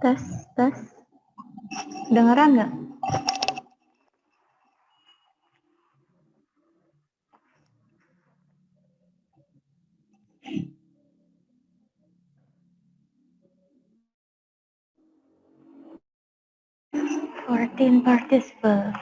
Tes, tes. Dengeran nggak? Fourteen participants.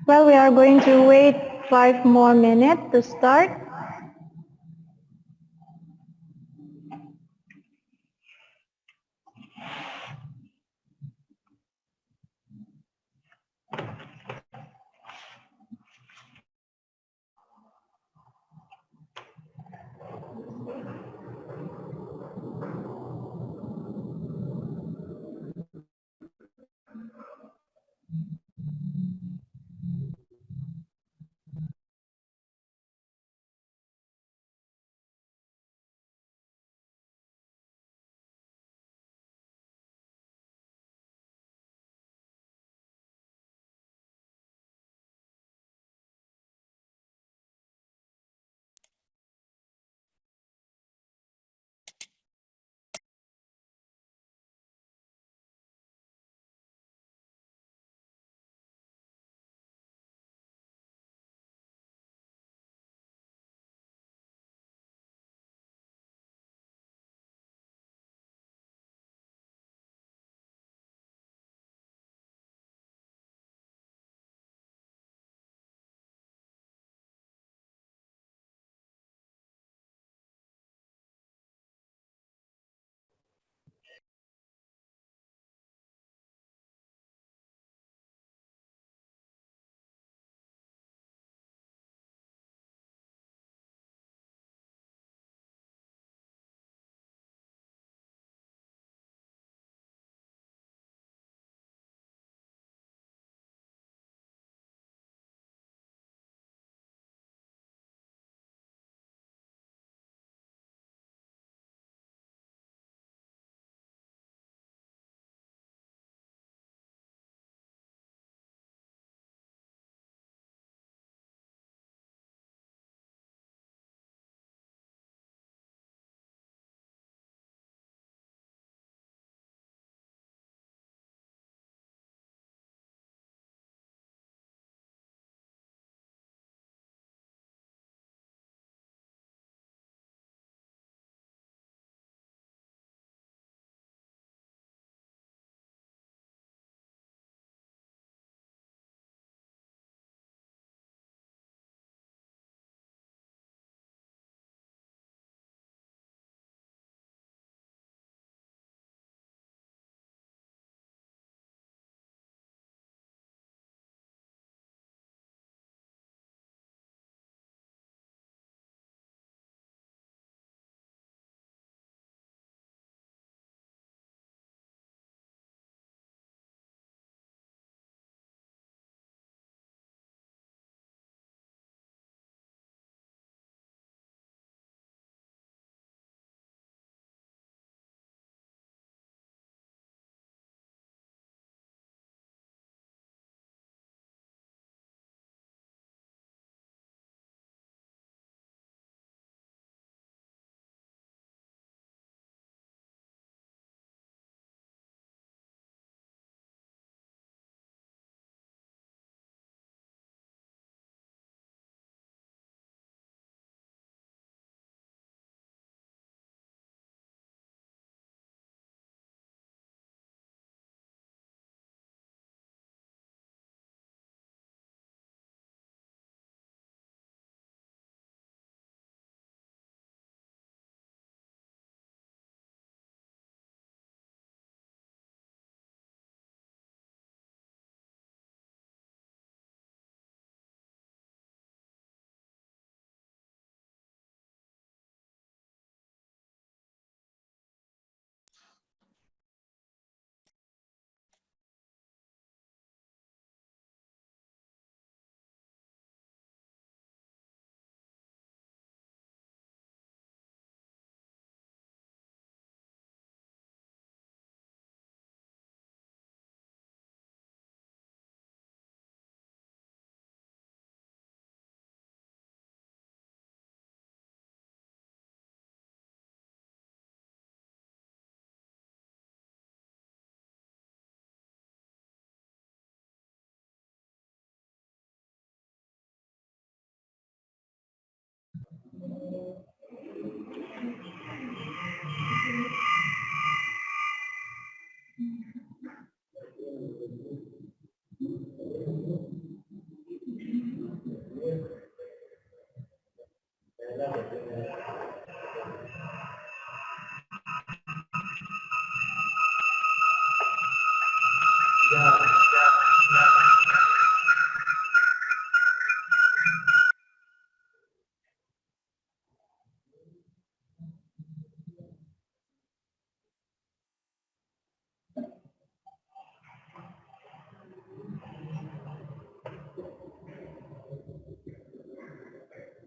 Well, we are going to wait 5 more minutes to start.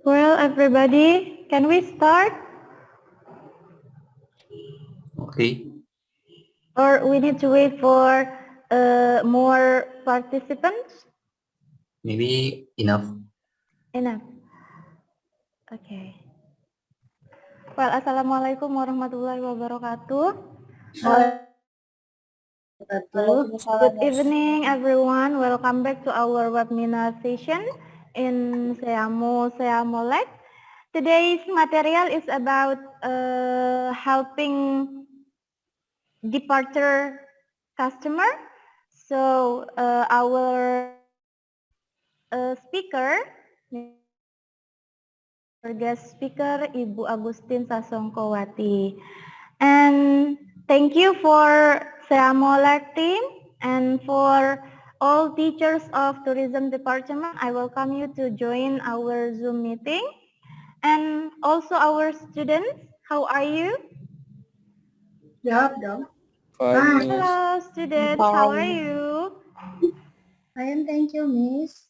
Well, everybody, can we start? Okay. Or we need to wait for more participants? Maybe enough. Enough. Okay. Well, Assalamualaikum warahmatullahi wabarakatuh. Good evening, everyone. Welcome back to our webinar session in Seamolek. Today's material is about helping departure customer. So our speaker, our guest speaker, Ibu Agustin Sasongkowati. And thank you for Seamolek team and for all teachers of tourism department. I welcome you to join our Zoom meeting. And also our students, how are you? Jawab dong. Fine, Miss. Hello students, how are you? Fine, thank you, Miss.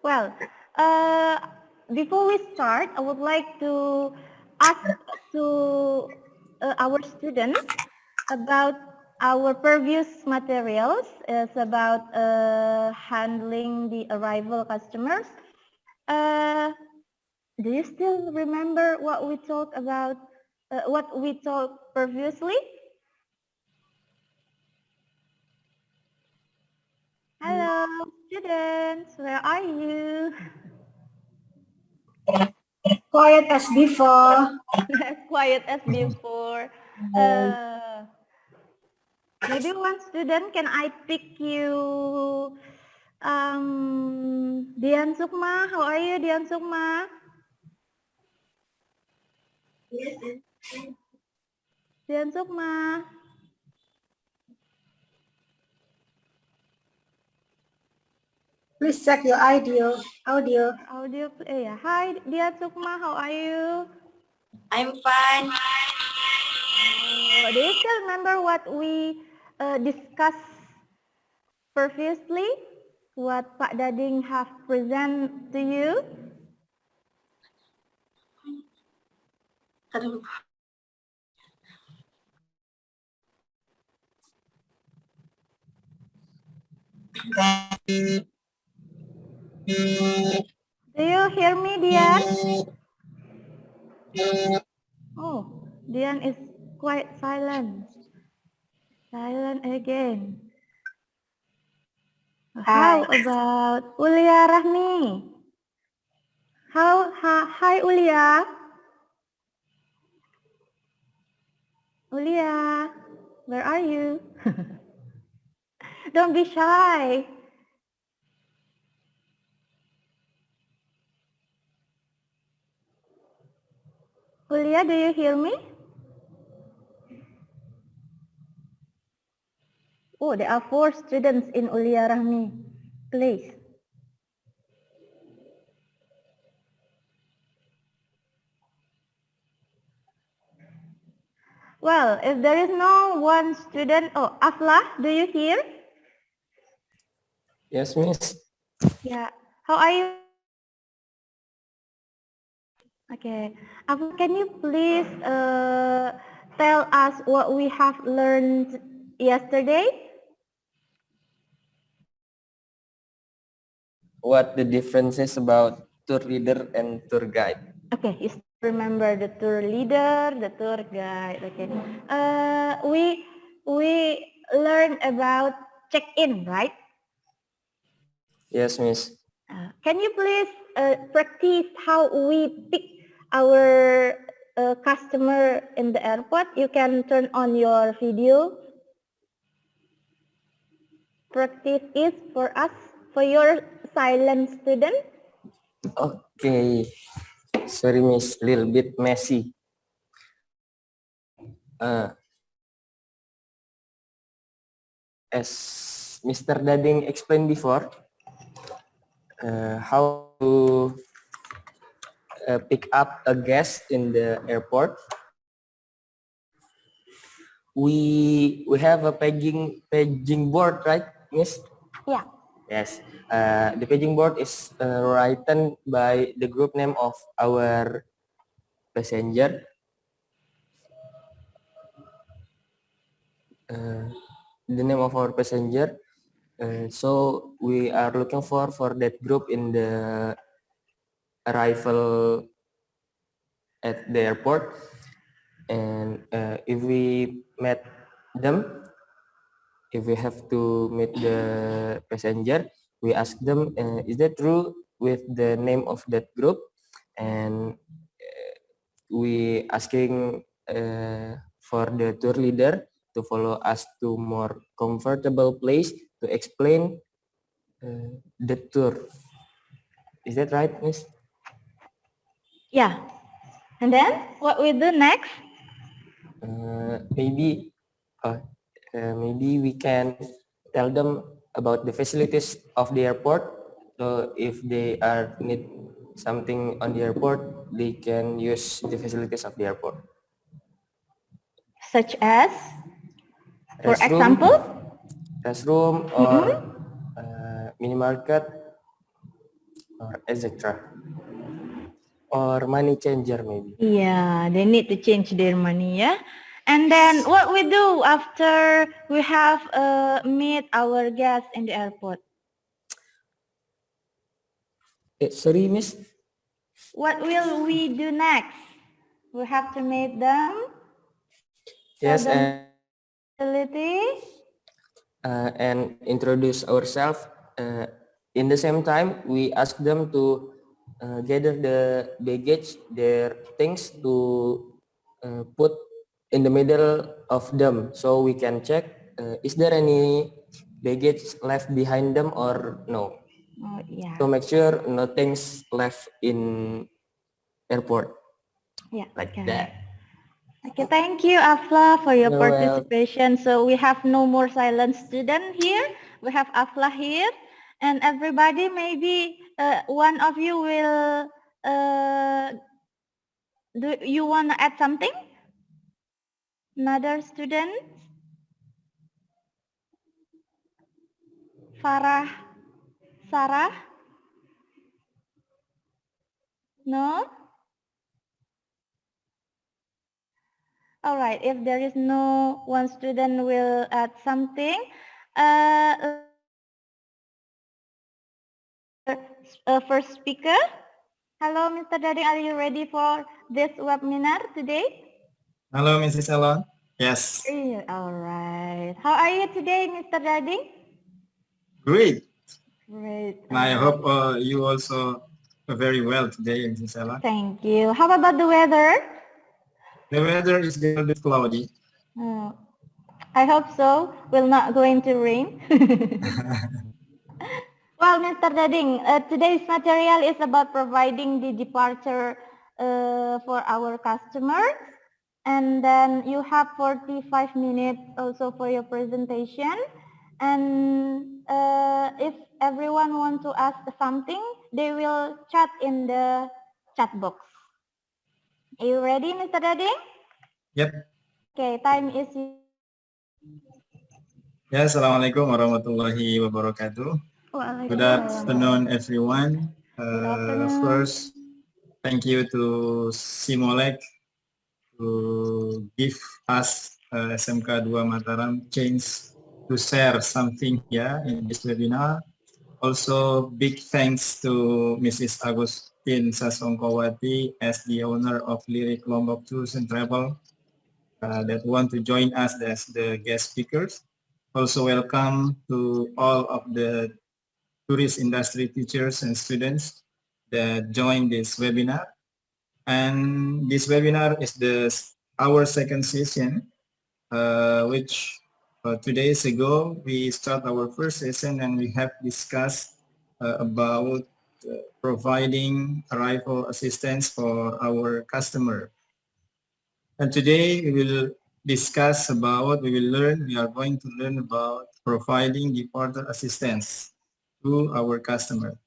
Well, before we start, I would like to ask to our students about our previous materials. It's about handling the arrival customers. Do you still remember what we talked about? What we talked previously? Hello, students. Where are you? Quiet as before. Quiet as before. Uh, maybe one student, can I pick you? Dian Sukma, how are you, Dian Sukma? Dian Sukma. Please check your audio. Audio, yeah. Hi, Dian Sukma, how are you? I'm fine. Do you still remember what we discussed previously? What Pak Dading have present to you? Aduh. Do you hear me, Dian? Oh, Dian is quite silent. Silent again. How about Ulia Rahmi? Hi Ulia. Ulia, where are you? Don't be shy. Ulia, do you hear me? Oh, there are 4 students in Ulia Rahmi. Please. Well, if there is no one student, oh, Afla, do you hear? Yes, Miss. Yeah. How are you? Okay. Afla, can you please tell us what we have learned yesterday? What the differences about tour leader and tour guide? Okay, you still remember the tour leader, the tour guide. Okay. We learned about check-in, right? Yes, Miss. Can you please practice how we pick our customer in the airport? You can turn on your video. Practice is for us, for your silent student. Okay. Sorry, Miss. Little bit messy. As Mr. Dading explained before, how to pick up a guest in the airport. we have a paging board, right, Miss? Yeah. Yes. The paging board is written by the group name of our passenger. The name of our passenger. So we are looking for that group in the arrival at the airport, and if we met them, if we have to meet the passenger, we ask them, is that true with the name of that group? And we asking for the tour leader to follow us to more comfortable place to explain the tour. Is that right, Miss? Yeah. And then what we do next? Maybe maybe we can tell them about the facilities of the airport. So if they are need something on the airport, they can use the facilities of the airport. Such as, for Restroom, example? restroom or minimarket or etc. Or money changer maybe. Yeah, they need to change their money, yeah. And then what we do after we have meet our guests in the airport? Sorry, Miss. What will we do next? We have to meet them, tell Yes, them facility. and introduce ourselves. In the same time, we ask them to gather the baggage, their things to put in the middle of them, so we can check is there any baggage left behind them or no. Oh yeah. So make sure nothing's left in airport. Yeah. Like Okay. that. Okay, thank you, Afla, for your You're welcome. participation. So we have no more silent student here. We have Afla here, and everybody, maybe one of you will. Do you want to add something? Another student, Farah, Sarah? No. All right. If there is no one student will add something. First speaker. Hello, Mr. Dading. Are you ready for this webinar today? Hello, Mrs. Elon. Yes. All right. How are you today, Mr. Dading? Great. Great. And I hope you also are very well today, Mrs. Elon. Thank you. How about the weather? The weather is a little bit cloudy. I hope so. Will not going to rain. Well, Mr. Dading, today's material is about providing the departure for our customers. And then you have 45 minutes also for your presentation. And if everyone wants to ask something, they will chat in the chat box. Are you ready, Mr. Dading? Yep. Okay, time is. Ya, Assalamualaikum warahmatullahi wabarakatuh. Good afternoon, everyone. First, thank you to Simolek to give us SMK 2 Mataram chance to share something here in this webinar. Also, big thanks to Mrs. Agustin Sasongkowati as the owner of Lyric Lombok Tours and Travel that want to join us as the guest speakers. Also welcome to all of the tourist industry teachers and students that joined this webinar. And this webinar is our second session, which 2 days ago we start our first session and we have discussed about providing arrival assistance for our customer. And today we will discuss about, we are going to learn about providing departure assistance to our customer.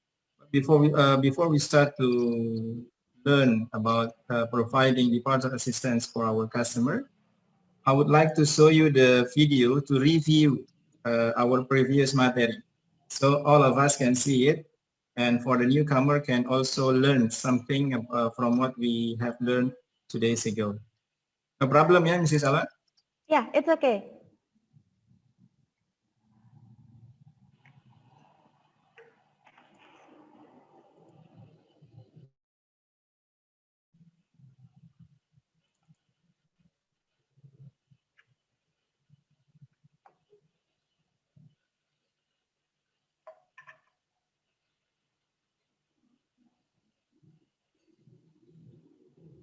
Before we start to learn about providing departure assistance for our customer, I would like to show you the video to review our previous material. So all of us can see it. And for the newcomer can also learn something from what we have learned 2 days ago. No problem, yeah, Mrs. Ala? Yeah, it's okay.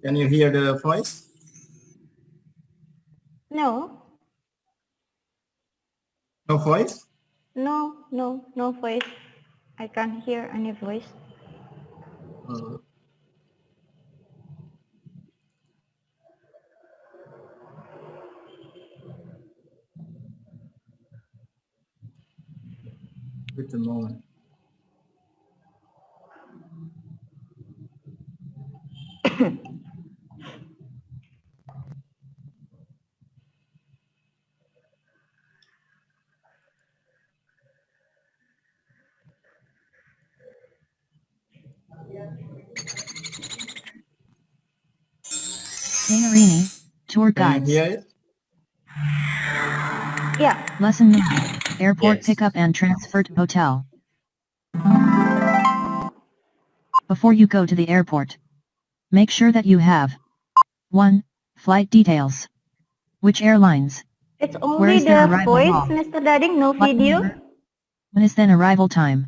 Can you hear the voice? No, No voice? no voice. I can't hear any voice. Uh, Wait a moment. Danarini, Tour Can Guides. you hear it? Yeah, Lesson 9. Airport Yes. pickup and transfer to hotel. Before you go to the airport, make sure that you have 1. Flight details. Which airlines? it's Where only is their the arrival voice, hall? Mr. Dading, no Flight video. number? When is then arrival time?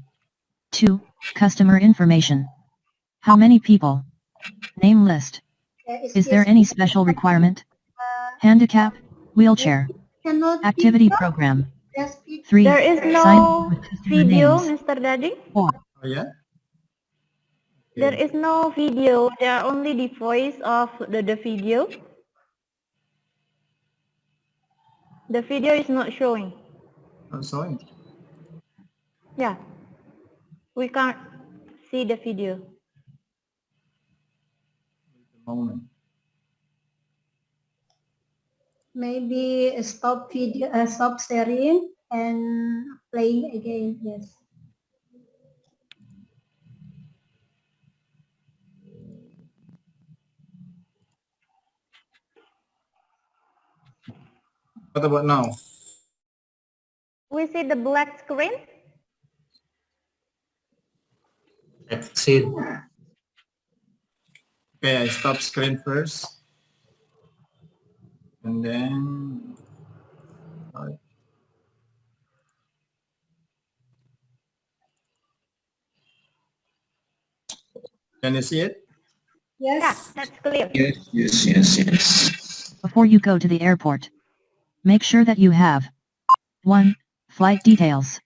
2. Customer information. How many people? Name list. Is there any special requirement? Handicap? Wheelchair? Cannot Activity program? just be 3. There is Sign no with customer video, names. Mr. Dading. 4. Oh, yeah? There is no video. There are only the voice of the video. The video is not showing. I'm sorry. Yeah, we can't see the video. Moment. maybe stop video, stop sharing and playing again. Yes. What about now? We see the black screen. Exit. Okay, I stop screen first. And then... Can you see it? Yes. Yeah, that's clear. Yes. Before you go to the airport, make sure that you have 1. Flight details.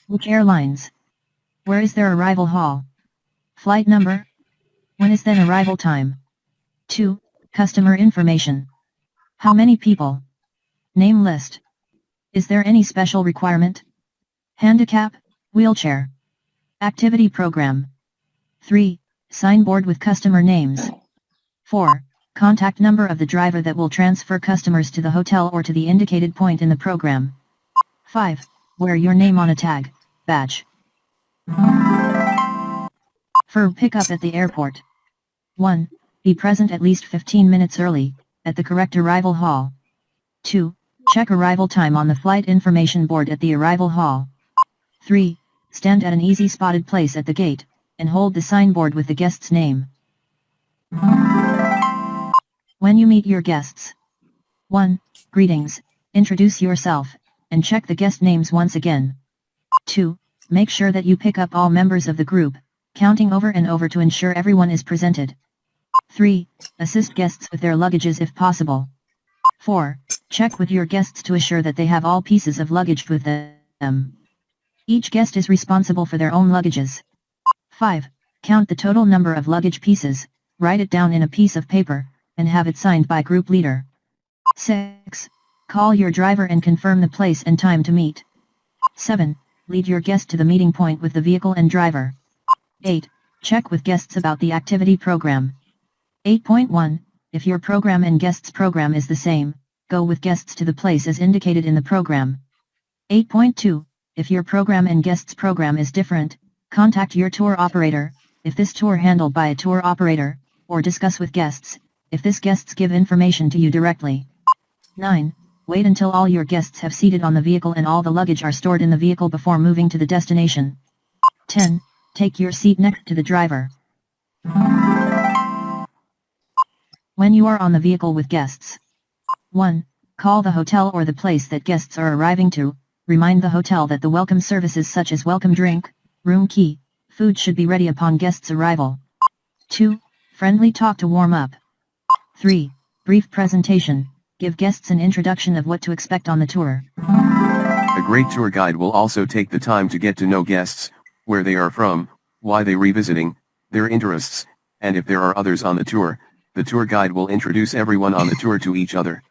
Which airlines? Where is their arrival hall? Flight number? When is then arrival time? 2. Customer information. How many people? Name list. Is there any special requirement? Handicap? Wheelchair? Activity program. 3. Signboard with customer names. 4. Contact number of the driver that will transfer customers to the hotel or to the indicated point in the program. 5. Wear your name on a tag, badge. For pickup at the airport. 1. Be present at least 15 minutes early, at the correct arrival hall. 2. Check arrival time on the flight information board at the arrival hall. 3. Stand at an easy spotted place at the gate, and hold the signboard with the guest's name. When you meet your guests. 1. Greetings, introduce yourself, and check the guest names once again. 2. Make sure that you pick up all members of the group, counting over and over to ensure everyone is presented. 3. Assist guests with their luggages if possible. 4. Check with your guests to assure that they have all pieces of luggage with them. Each guest is responsible for their own luggages. 5. Count the total number of luggage pieces, write it down in a piece of paper, and have it signed by group leader. 6. Call your driver and confirm the place and time to meet. 7. Lead your guest to the meeting point with the vehicle and driver. 8. Check with guests about the activity program. 8.1. If your program and guest's program is the same, go with guests to the place as indicated in the program. 8.2. If your program and guests' program is different, contact your tour operator, if this tour handled by a tour operator, or discuss with guests, if this guests give information to you directly. 9. Wait until all your guests have seated on the vehicle and all the luggage are stored in the vehicle before moving to the destination. 10. Take your seat next to the driver. When you are on the vehicle with guests. 1. Call the hotel or the place that guests are arriving to, remind the hotel that the welcome services such as welcome drink, room key, food should be ready upon guests' arrival. 2. Friendly talk to warm up. 3. Brief presentation, give guests an introduction of what to expect on the tour. A great tour guide will also take the time to get to know guests, where they are from, why they revisiting, their interests, and if there are others on the tour guide will introduce everyone on the tour to each other.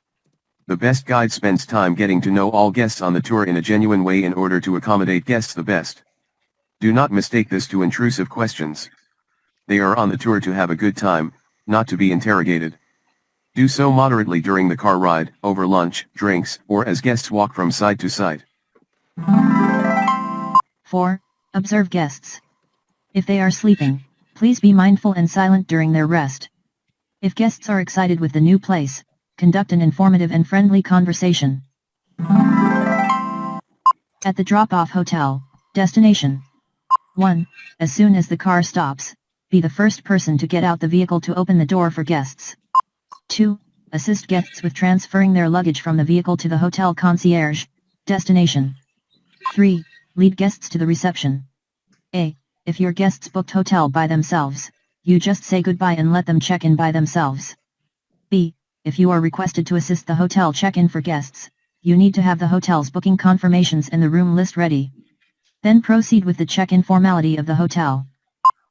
The best guide spends time getting to know all guests on the tour in a genuine way in order to accommodate guests the best. Do not mistake this to intrusive questions. They are on the tour to have a good time, not to be interrogated. Do so moderately during the car ride, over lunch, drinks, or as guests walk from side to side. 4. Observe guests. If they are sleeping, please be mindful and silent during their rest. If guests are excited with the new place, conduct an informative and friendly conversation. At the drop-off hotel, destination. 1. As soon as the car stops, be the first person to get out the vehicle to open the door for guests. 2. Assist guests with transferring their luggage from the vehicle to the hotel concierge, destination. 3. Lead guests to the reception. A. If your guests booked hotel by themselves, you just say goodbye and let them check in by themselves. B. If you are requested to assist the hotel check-in for guests, you need to have the hotel's booking confirmations and the room list ready. Then proceed with the check-in formality of the hotel.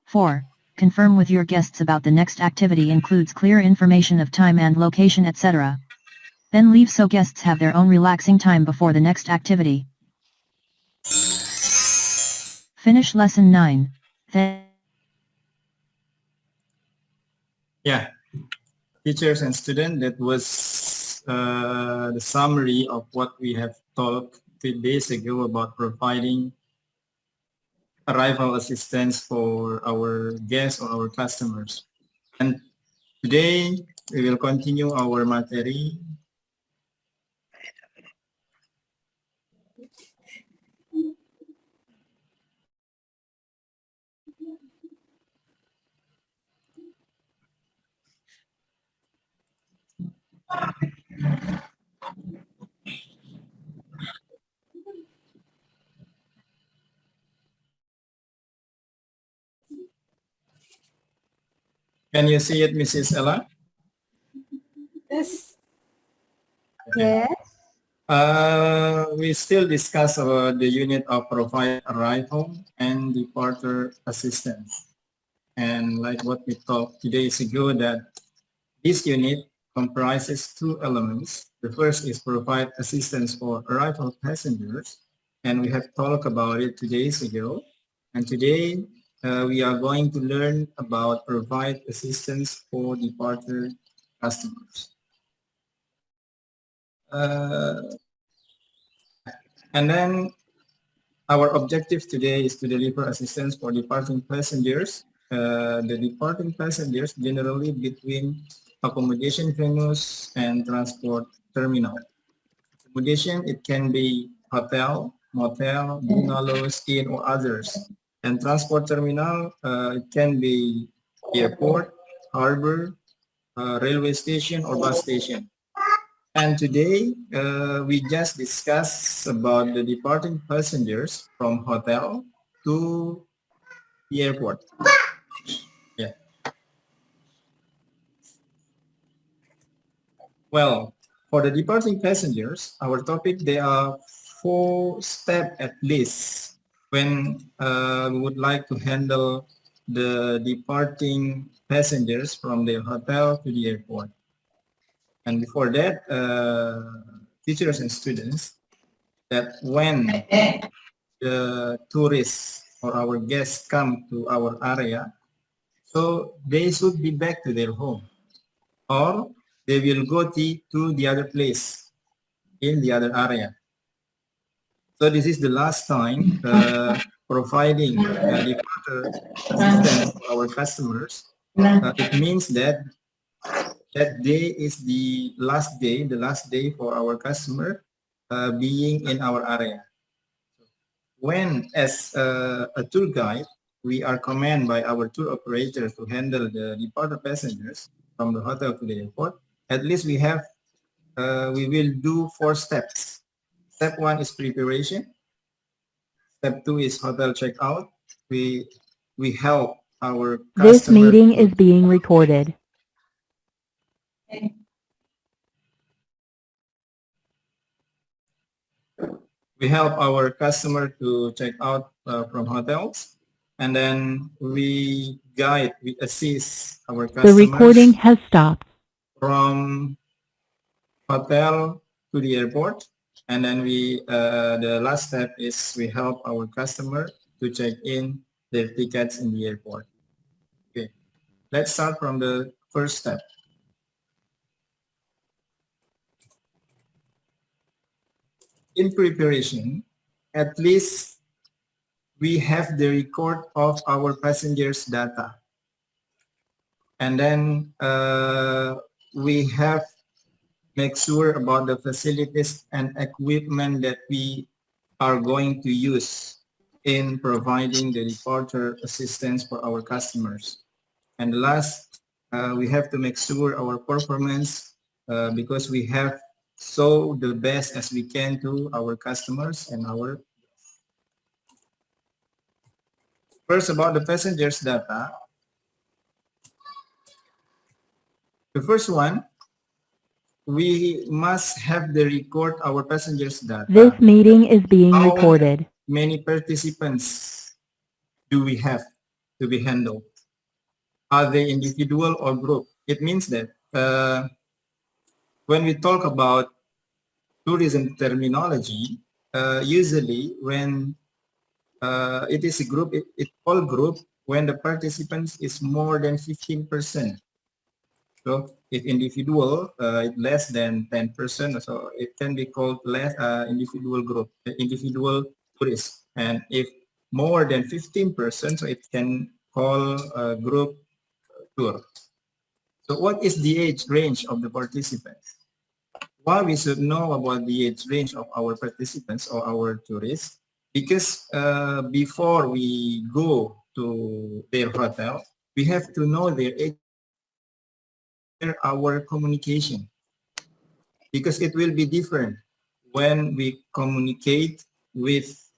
4. Confirm with your guests about the next activity includes clear information of time and location etc. Then leave so guests have their own relaxing time before the next activity. Finish lesson 9. Yeah, teachers and students, that was the summary of what we have talked 2 days ago about providing arrival assistance for our guests or our customers. And today we will continue our material. Can you see it, Mrs. Ella? Yes. Okay. Yes. We still discuss about the unit of provide arrival and departure assistance. And like what we talked 2 days ago, that this unit comprises 2 elements. The first is provide assistance for arrival passengers, and we have talked about it 2 days ago. And today we are going to learn about provide assistance for departure customers. And then our objective today is to deliver assistance for departing passengers. The departing passengers generally between accommodation venues and transport terminal. Accommodation, it can be hotel, motel, bungalows, inn, or others. And transport terminal, it can be airport, harbor, railway station, or bus station. And today, we just discussed about the departing passengers from hotel to the airport. Yeah. Well, for the departing passengers, our topic, there are 4 steps at least when we would like to handle the departing passengers from the hotel to the airport. And before that, teachers and students, that when the tourists or our guests come to our area, so they should be back to their home, or they will go to the other place in the other area. So this is the last time providing departure assistance to our customers. It means that that day is the last day for our customer being in our area. When as a tour guide, we are commanded by our tour operator to handle the departure passengers from the hotel to the airport. At least we will do 4 steps. Step 1 is preparation. Step 2 is hotel checkout. We help our This customer meeting is being recorded. to check out from hotels, and then we assist our The recording customers has stopped. from hotel to the airport, and then the last step is we help our customer to check in their tickets in the airport. Okay, let's start from the first step. In preparation, at least we have the record of our passengers' data. And then we have make sure about the facilities and equipment that we are going to use in providing the departure assistance for our customers. And last, we have to make sure our performance because we have show the best as we can to our customers and our guests. First, about the passengers' data. The first one, we must have the record our passengers' data. This meeting is being How recorded. many participants do we have to be handled? Are they individual or group? It means that when we talk about tourism terminology, usually when it is a group, it's all group when the participants is more than 15%. So if individual less than 10%, so it can be called less individual group, individual tourist. And if more than 15%, so it can call a group tour. So what is the age range of the participants? Why we should know about the age range of our participants or our tourists? Because before we go to their hotel, we have to know their age, our communication, because it will be different when we communicate with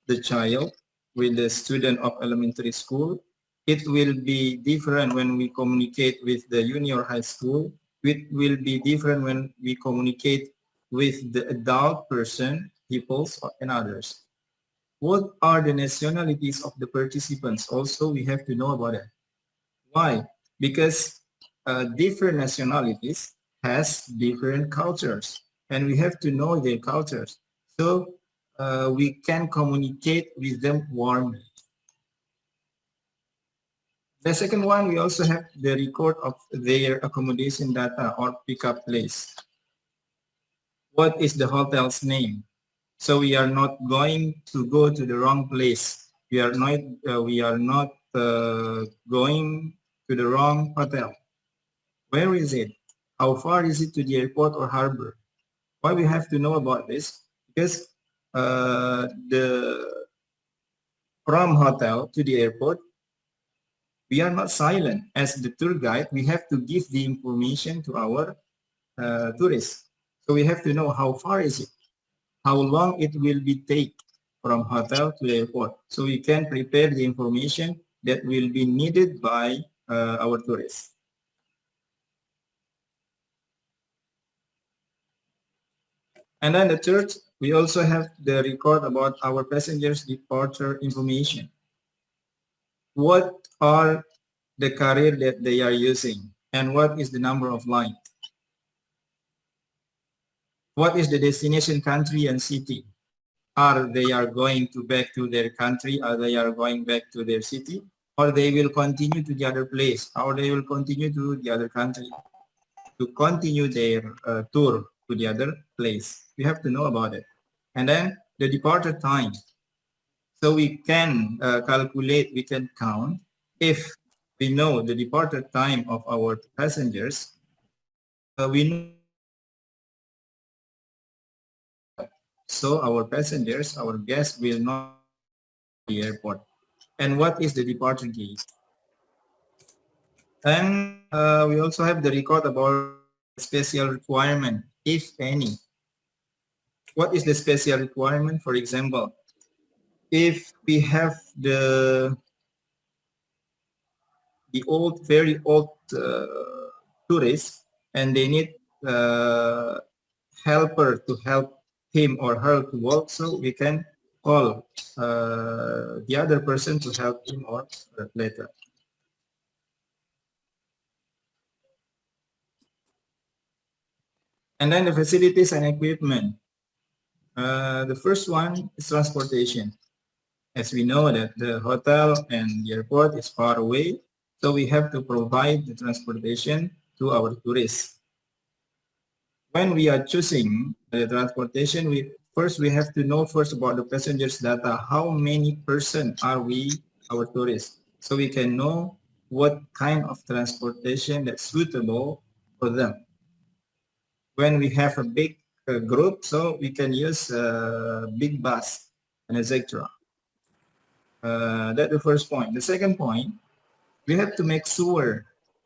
the child, with the student of elementary school. It will be different when we communicate with the junior high school. It will be different when we communicate with the adult person, peoples, and others. What are the nationalities of the participants? Also, we have to know about it. Why? Because different nationalities has different cultures, and we have to know their cultures. So we can communicate with them warmly. The second one, we also have the record of their accommodation data or pickup place. What is the hotel's name? So we are not going to go to the wrong place. We are not going to the wrong hotel. Where is it? How far is it to the airport or harbor? Why we have to know about this? Because from hotel to the airport, we are not silent. As the tour guide, we have to give the information to our tourists. So we have to know how far is it, how long it will be take from hotel to the airport. So we can prepare the information that will be needed by our tourists. And then the third, we also have the record about our passengers' departure information. What are the carrier that they are using, and what is the number of flight? What is the destination country and city? Are they going back to their country, or they are going back to their city, or they will continue to the other place, or they will continue to the other country? to continue their tour to the other place. We have to know about it. And then the departure time. So we can calculate, we can count if we know the departure time of our passengers. We know so our passengers, our guests will not be at the airport. And what is the departure gate? And we also have the record about special requirement, if any. What is the special requirement? For example, if we have the old, very old tourists and they need helper to help him or her to walk, so we can call the other person to help him or her later. And then the facilities and equipment. The first one is transportation. As we know that the hotel and the airport is far away, so we have to provide the transportation to our tourists. When we are choosing the transportation, we have to know first about the passengers data. How many person are we, our tourists? So we can know what kind of transportation that's suitable for them. When we have a big group, so we can use a big bus and etc. That's the first point. The second point, we have to make sure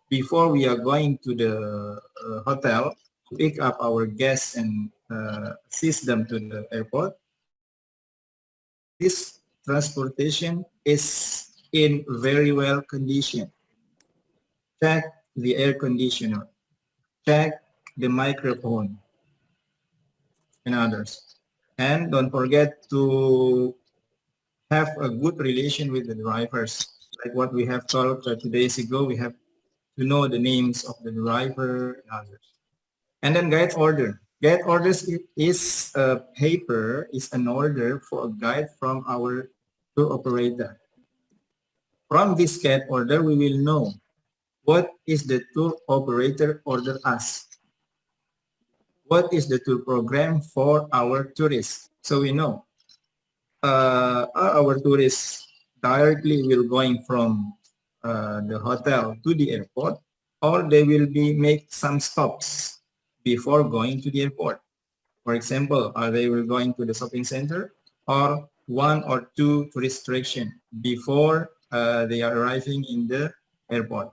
before we are going to the hotel to pick up our guests and assist them to the airport. This transportation is in very well condition. Check the air conditioner, check the microphone and others. And don't forget to have a good relation with the drivers. Like what we have talked 2 days ago, we have to know the names of the driver and others. And then guide order. Guide orders is a paper, is an order for a guide from our tour operator. From this guide order, we will know what is the tour operator order us. What is the tour program for our tourists? So we know our tourists directly will going from the hotel to the airport, or they will be make some stops before going to the airport. For example, they will going to the shopping center or 1 or 2 tourist attraction before they are arriving in the airport.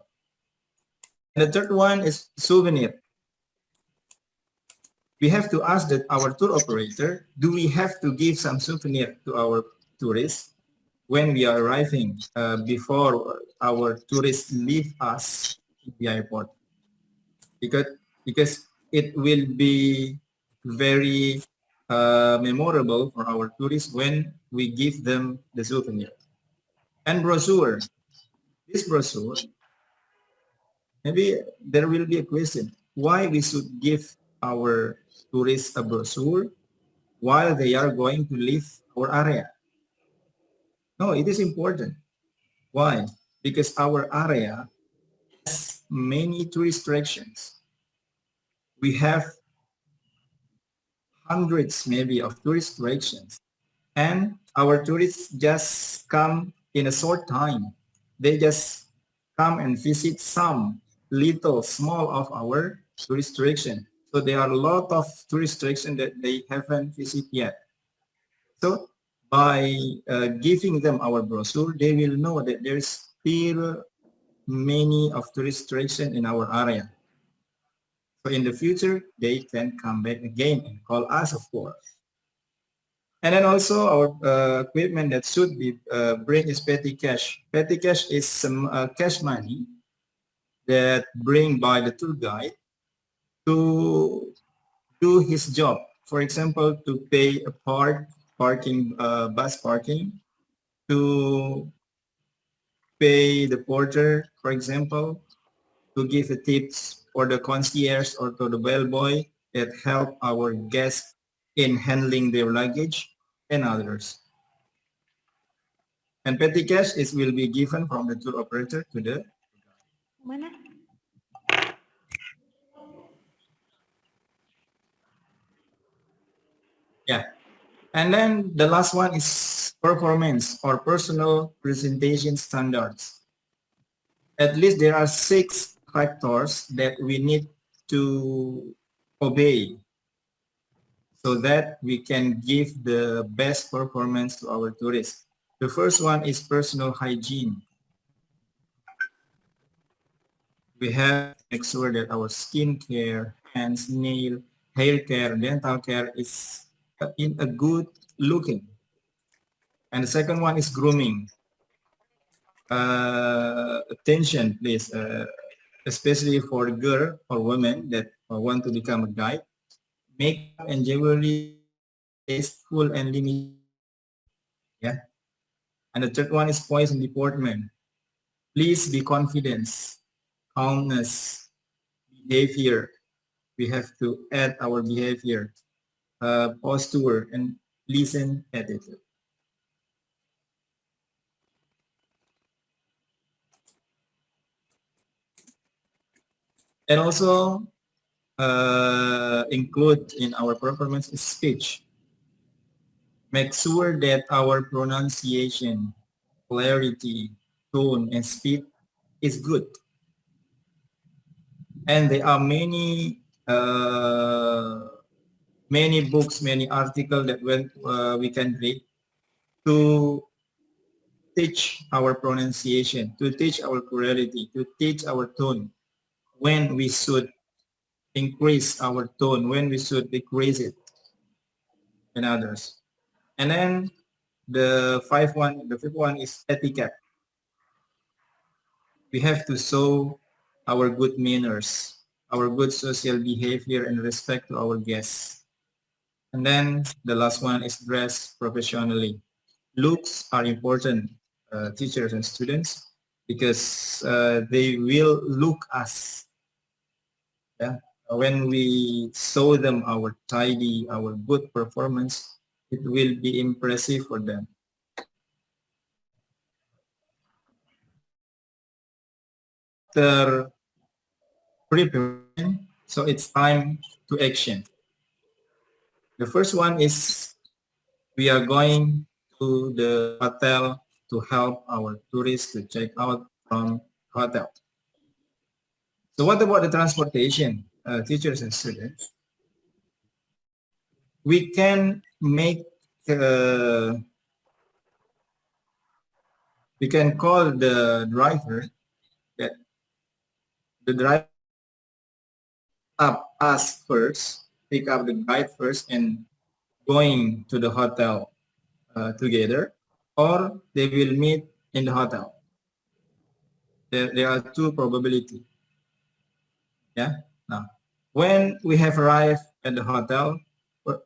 And the third one is souvenir. We have to ask that our tour operator, do we have to give some souvenir to our tourists when we are arriving before our tourists leave us in the airport? Because it will be very memorable for our tourists when we give them the souvenir. And brochure. This brochure, maybe there will be a question, why we should give our tourists a brochure while they are going to leave our area? No, it is important. Why? Because our area has many tourist attractions. We have hundreds maybe of tourist attractions, and our tourists just come in a short time. They just come and visit some little small of our tourist attraction. So there are a lot of tourist attractions that they haven't visited yet. So by giving them our brochure, they will know that there's still many of tourist attractions in our area. So in the future, they can come back again and call us, of course. And then also our equipment that should be bring is petty cash. Petty cash is some cash money that bring by the tour guide to do his job. For example, to pay a bus parking, to pay the porter, for example, to give the tips for the concierge or to the bellboy that help our guests in handling their luggage and others. And petty cash will be given from the tour operator to the Mana? Yeah. And then the last one is performance or personal presentation standards. At least there are 6 factors that we need to obey so that we can give the best performance to our tourists. The first one is personal hygiene. We have to make sure that our skin care, hands, nail, hair care, dental care is in a good looking. And the second one is grooming. Attention, please, especially for girl or women that want to become a guide. Makeup and jewelry tasteful and limited. Yeah. And the third one is poise and deportment. Please be confident, calmness, behavior. We have to add our behavior, posture, and listen attitude. And also include in our performance is speech. Make sure that our pronunciation, clarity, tone, and speed is good. And there are many books, many articles that we can read to teach our pronunciation, to teach our clarity, to teach our tone, when we should increase our tone, when we should decrease it, and others. And then the fifth one is etiquette. We have to show our good manners, our good social behavior and respect to our guests. And then the last one is dress professionally. Looks are important, teachers and students, because they will look us. Yeah? When we show them our tidy, our good performance, it will be impressive for them. After preparation, so it's time to action. The first one is we are going to the hotel to help our tourists to check out from hotel. So what about the transportation, teachers and students? We can make, we can call the driver that the driver up us first, pick up the guide first and going to the hotel together, or they will meet in the hotel. There are 2 probabilities. Yeah. Now, when we have arrived at the hotel,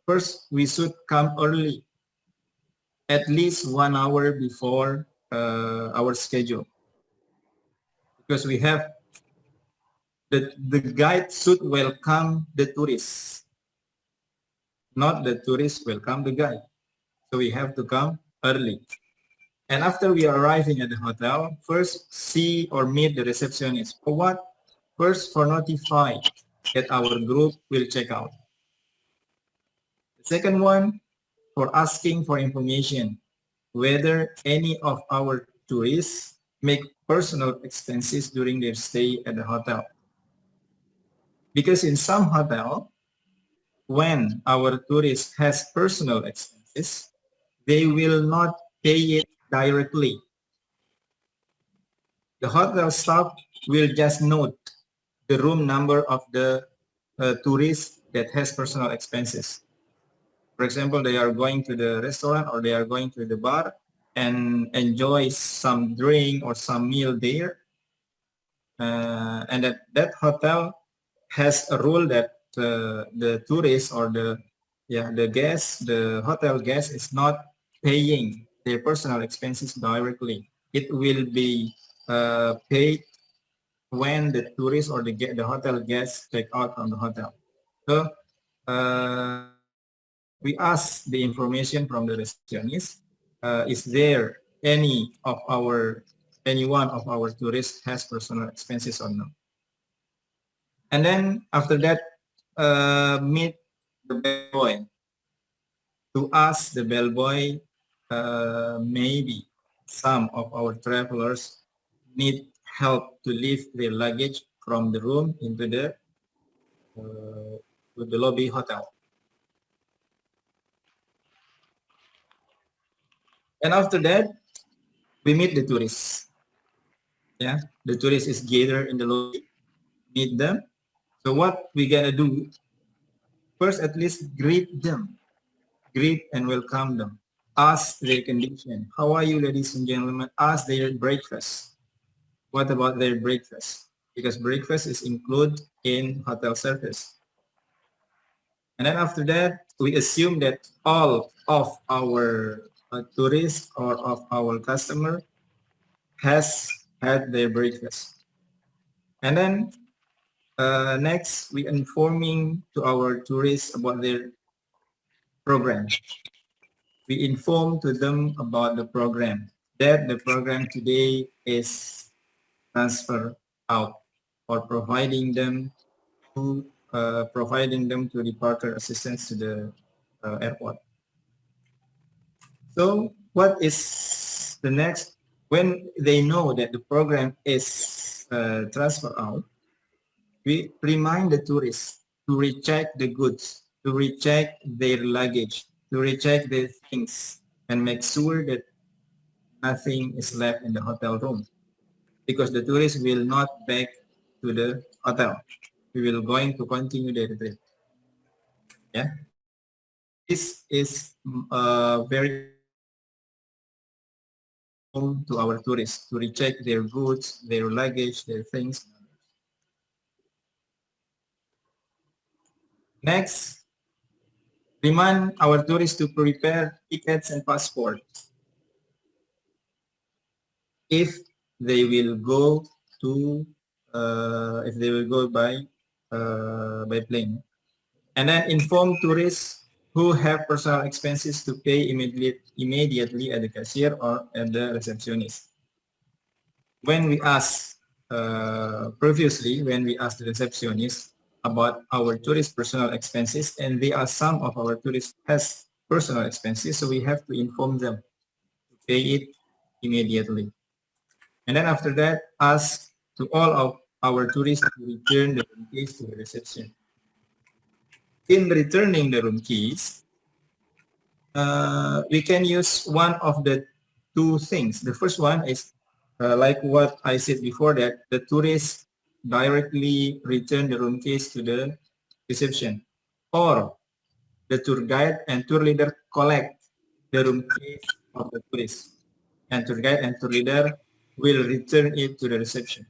first we should come early, at least 1 hour before our schedule, because we have the guide should welcome the tourists, not the tourists welcome the guide. So we have to come early. And after we are arriving at the hotel, first see or meet the receptionist. For what? First, for notify that our group will check out. The second one, for asking for information, whether any of our tourists make personal expenses during their stay at the hotel. Because in some hotel, when our tourist has personal expenses, they will not pay it directly. The hotel staff will just note the room number of the tourist that has personal expenses. For example, they are going to the restaurant or they are going to the bar and enjoy some drink or some meal there. And that hotel has a rule that the tourist or the guest, the hotel guest is not paying their personal expenses directly. It will be paid when the tourist or the hotel guests check out from the hotel. So we ask the information from the receptionist. Is there anyone of our tourists has personal expenses or not? And then after that, meet the bellboy. to ask the bellboy, maybe some of our travelers need help to lift their luggage from the room into the lobby hotel. And after that, we meet the tourists. Yeah, the tourists is gathered in the lobby, meet them. So what we gonna do? First, at least greet them, greet and welcome them. Ask their condition. How are you, ladies and gentlemen? Ask their breakfast. What about their breakfast? Because breakfast is included in hotel service. And then after that, we assume that all of our tourists or of our customer has had their breakfast. And then next, we informing to our tourists about their program. We inform to them about the program, that the program today is transfer out, or providing them to departure assistance to the airport. So what is the next? When they know that the program is transfer out, we remind the tourists to recheck the goods, to recheck their luggage, to recheck their things, and make sure that nothing is left in the hotel room, because the tourists will not back to the hotel. We will going to continue their trip. Yeah, this is very to our tourists to recheck their goods, their luggage, their things. Next, remind our tourists to prepare tickets and passports if they will go to if they will go by plane, and then inform tourists who have personal expenses to pay immediately at the cashier or at the receptionist. When we asked previously, when we asked the receptionist about our tourist personal expenses, and they are some of our tourists has personal expenses, so we have to inform them to pay it immediately. And then after that, ask to all of our tourists to return the room keys to the reception. In returning the room keys, we can use one of the two things. The first one is like what I said before, that the tourists directly return the room keys to the reception, or the tour guide and tour leader collect the room keys of the tourists, and tour guide and tour leader will return it to the reception.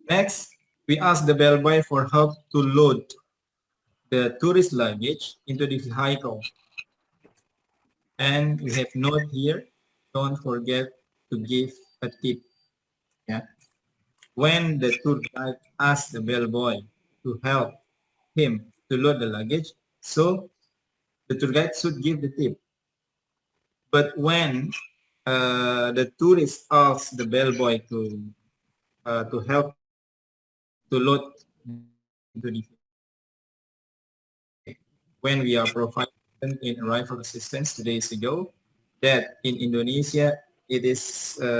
Next, we ask the bellboy for help to load the tourist luggage into the vehicle. And we have note here, don't forget to give a tip. Yeah. When the tour guide asks the bellboy to help him to load the luggage, so the tour guide should give the tip. But when the tourist asks the bellboy to help to load into the, when we are providing in arrival assistance 2 days ago, that in Indonesia it is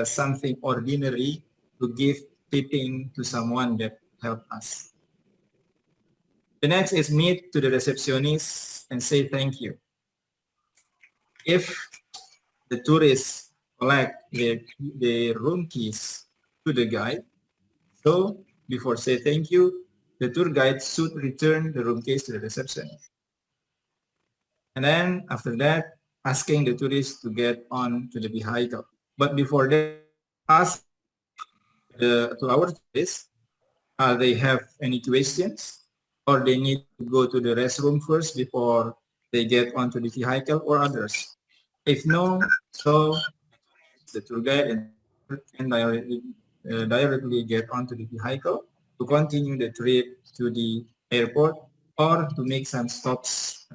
something ordinary to give tipping to someone that helped us. The next is meet to the receptionist and say thank you. If the tourists collect their room keys to the guide, so before say thank you, the tour guide should return the room keys to the receptionist. And then after that, asking the tourists to get on to the vehicle. But before that, ask to our tourists, they have any questions, or they need to go to the restroom first before they get onto the vehicle, or others. If no, so the tour guide can directly get onto the vehicle to continue the trip to the airport, or to make some stops,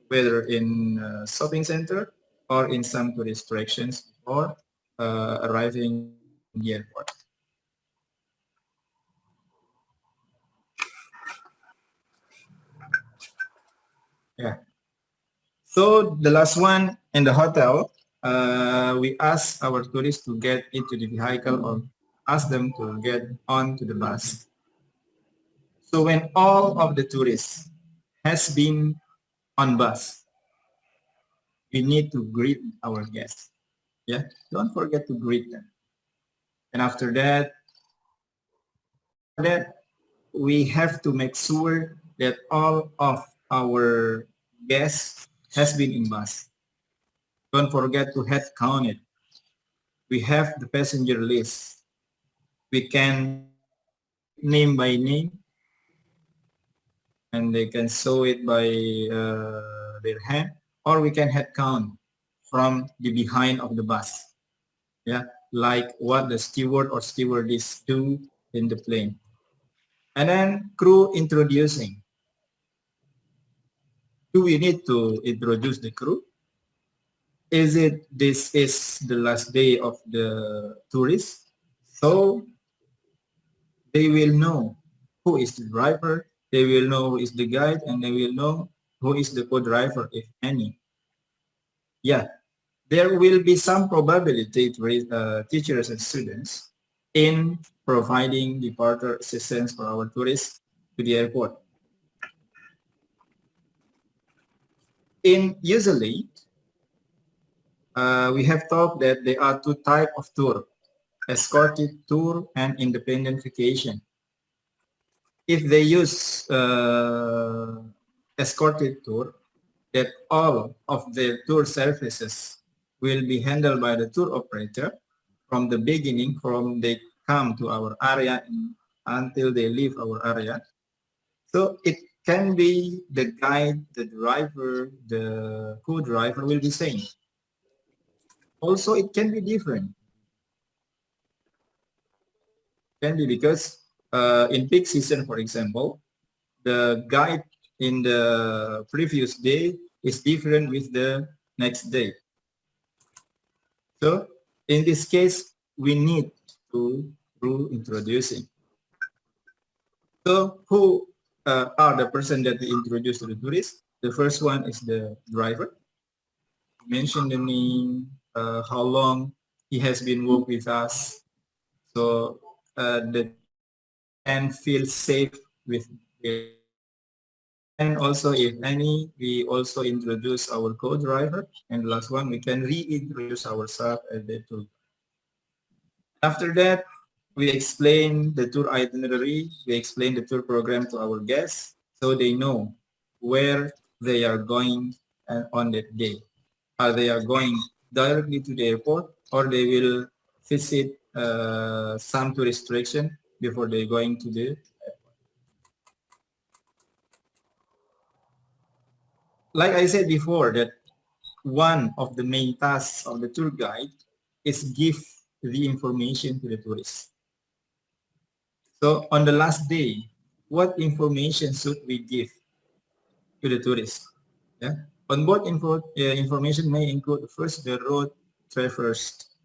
whether in shopping center or in some tourist attractions before arriving in the airport. Yeah. So the last one in the hotel, we ask our tourists to get into the vehicle or ask them to get onto the bus. So when all of the tourists has been on bus, we need to greet our guests. Yeah, don't forget to greet them. And after that, we have to make sure that all of our guests has been in bus. Don't forget to head count it. We have the passenger list. We can name by name, and they can show it by their hand, or we can head count from the behind of the bus. Yeah, like what the steward or stewardess do in the plane. And then crew introducing. Do we need to introduce the crew? Is it this is the last day of the tourist? So they will know who is the driver, they will know who is the guide, and they will know who is the co-driver, if any. Yeah, there will be some probability to teachers and students in providing departure assistance for our tourists to the airport. Usually, we have talked that there are two types of tour: escorted tour and independent vacation. If they use escorted tour, that all of the tour services will be handled by the tour operator from the beginning, from they come to our area until they leave our area. So it can be the guide, the driver, the co-driver will be same. Also, it can be different. Can be because in peak season, for example, the guide in the previous day is different with the next day. So in this case, we need to do introducing. So who are the person that we introduce to the tourists? The first one is the driver. Mention the name, how long he has been working with us. So the and feel safe with it. And also, if any, we also introduce our co-driver. And the last one, we can reintroduce ourselves as the tour. After that, we explain the tour itinerary. We explain the tour program to our guests so they know where they are going on that day. They are going directly to the airport, or they will visit some tourist attraction before they're going to the airport. Like I said before, that one of the main tasks of the tour guide is give the information to the tourists. So on the last day, what information should we give to the tourists? Yeah. On board information may include first the road traversed,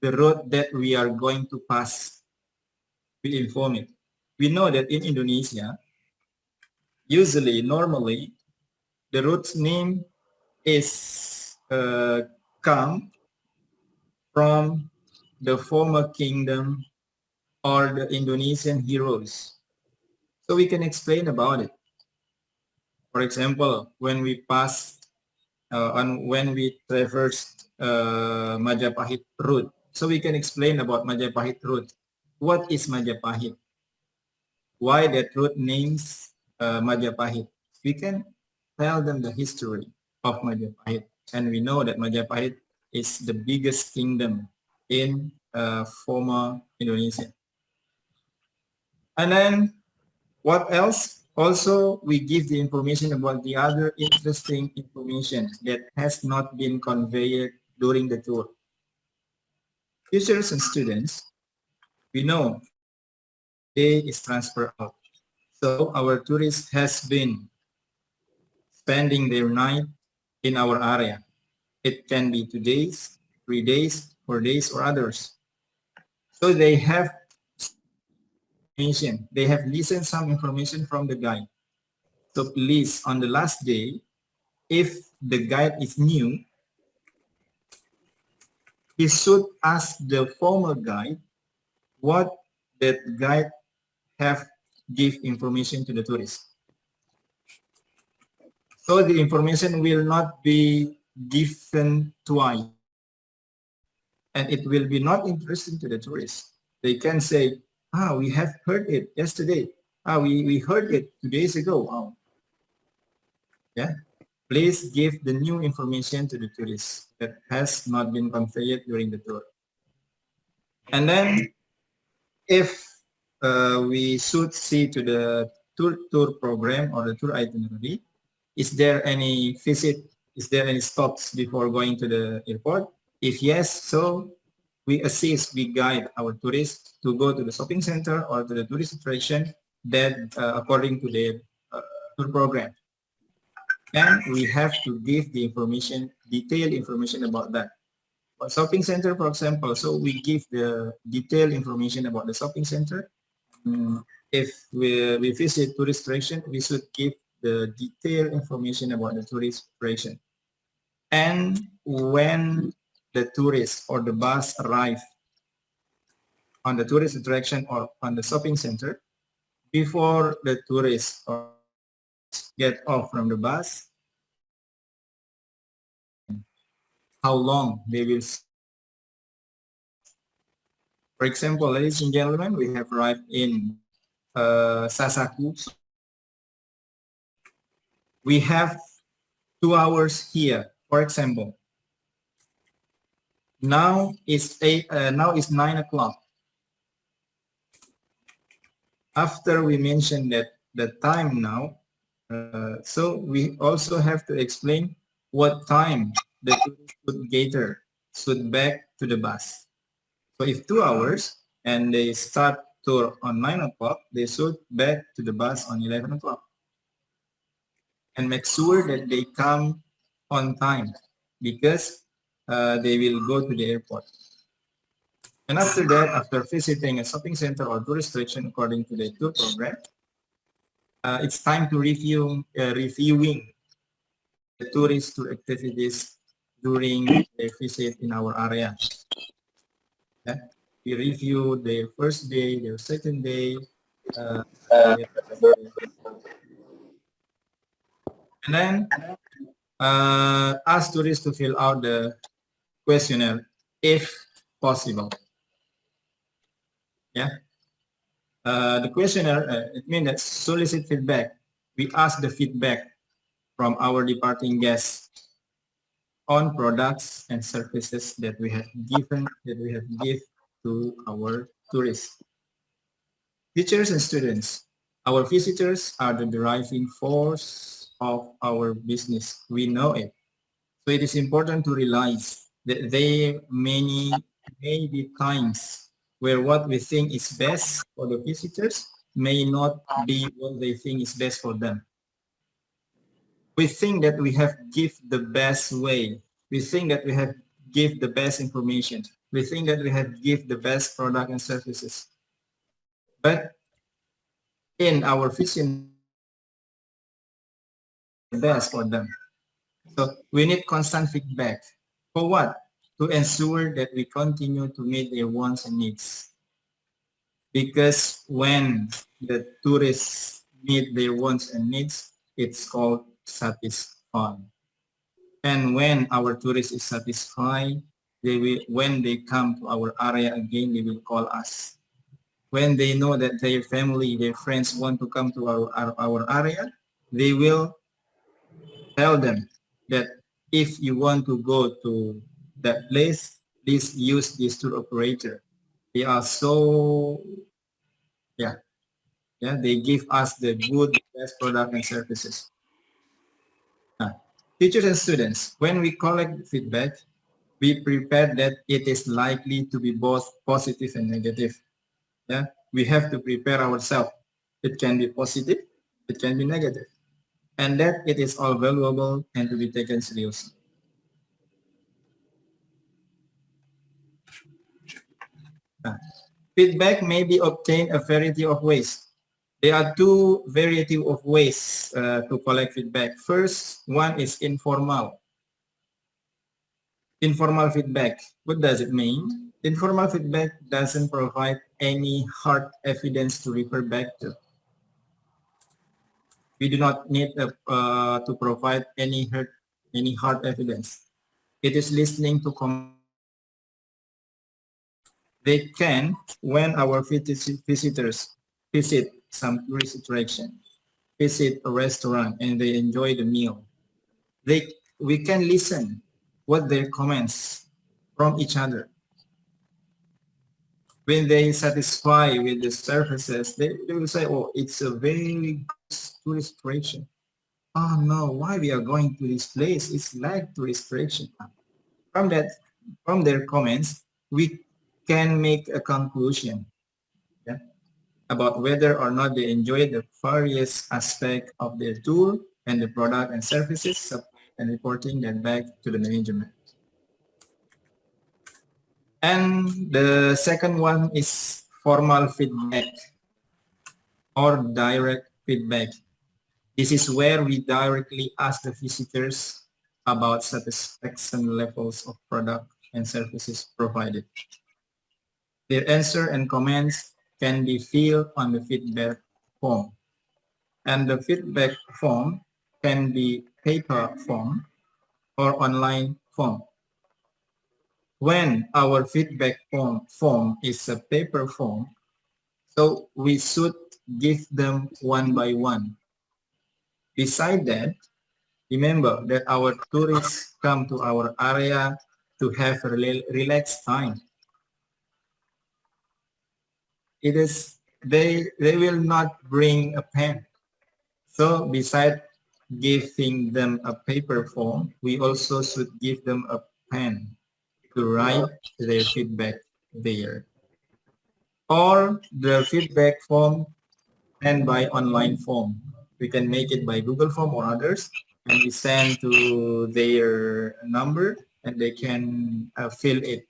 the road that we are going to pass. We inform it. We know that in Indonesia, normally, the road's name is come from the former kingdom or the Indonesian heroes. So we can explain about it. For example, when we passed when we traversed Majapahit route, so we can explain about Majapahit route. What is Majapahit? Why that route names Majapahit? We can tell them the history of Majapahit, and we know that Majapahit is the biggest kingdom in former Indonesia. And then what else? Also, we give the information about the other interesting information that has not been conveyed during the tour. Teachers and students, we know day is transfer out. So our tourists has been spending their night in our area. It can be 2 days, 3 days, 4 days, or others. So they have information. They have listened some information from the guide. So please, on the last day, if the guide is new, he should ask the former guide what that guide have give information to the tourist. So the information will not be given twice, and it will be not interesting to the tourists. They can say, we have heard it yesterday. We heard it 2 days ago. Oh. Yeah. Please give the new information to the tourists that has not been conveyed during the tour. And then if we should see to the tour program or the tour itinerary, is there any visit, is there any stops before going to the airport? If yes, so we assist, we guide our tourists to go to the shopping center or to the tourist attraction that according to their tour program. And we have to give the information, detailed information about that. For shopping center, for example, so we give the detailed information about the shopping center. If we visit tourist attraction, we should give the detailed information about the tourist attraction. And when the tourist or the bus arrive on the tourist attraction or on the shopping center, before the tourists get off from the bus, how long they will. For example, ladies and gentlemen, we have arrived in Sasaku. We have 2 hours here, for example. Now it's 9 o'clock. After we mentioned that the time now, so we also have to explain what time the gator should back to the bus. So if 2 hours and they start tour on 9 o'clock, they should back to the bus on 11 o'clock. And make sure that they come on time because they will go to the airport. And after that, after visiting a shopping center or tourist attraction according to the tour program, it's time to reviewing the tourist tour activities during their visit in our area. Yeah? We review their first day, their second day, and then ask tourists to fill out the questionnaire if possible. Yeah. The questionnaire, it means that solicit feedback. We ask the feedback from our departing guests on products and services that we have given, to our tourists. Teachers and students, our visitors are the driving force of our business. We know it. So it is important to realize that there may be times where what we think is best for the visitors may not be what they think is best for them. We think that we have give the best way. We think that we have give the best information. We think that we have give the best product and services. But in our vision, the best for them. So we need constant feedback. For what? To ensure that we continue to meet their wants and needs. Because when the tourists meet their wants and needs, it's called satisfied. And when our tourist is satisfied, when they come to our area again, they will call us. When they know that their family, their friends want to come to our area, they will tell them that if you want to go to that place, please use this tour operator. They are so, they give us the good, best product and services. Teachers and students, when we collect feedback, we prepare that it is likely to be both positive and negative. Yeah, we have to prepare ourselves. It can be positive, it can be negative, and that it is all valuable and to be taken seriously. Feedback may be obtained a variety of ways. There are two variety of ways to collect feedback. First, one is informal. Informal feedback. What does it mean? Informal feedback doesn't provide any hard evidence to refer back to. We do not need to provide any hard evidence. It is listening to comments. They can, when our visitors visit some tourist attraction, visit a restaurant, and they enjoy the meal, we can listen what their comments from each other. When they satisfy with the services, they will say, oh, it's a very good tourist attraction. Oh no, why we are going to this place? It's like tourist attraction. From their comments, we can make a conclusion, yeah, about whether or not they enjoy the various aspects of their tour and the product and services, and reporting that back to the management. And the second one is formal feedback or direct feedback. This is where we directly ask the visitors about satisfaction levels of product and services provided. Their answer and comments can be filled on the feedback form. And the feedback form can be paper form or online form. When our feedback form is a paper form, so we should give them one by one. Besides that, remember that our tourists come to our area to have a relaxed time. They will not bring a pen. So besides giving them a paper form, we also should give them a pen to write their feedback there. Or the feedback form and by online form. We can make it by Google Form or others, and we send to their number and they can fill it.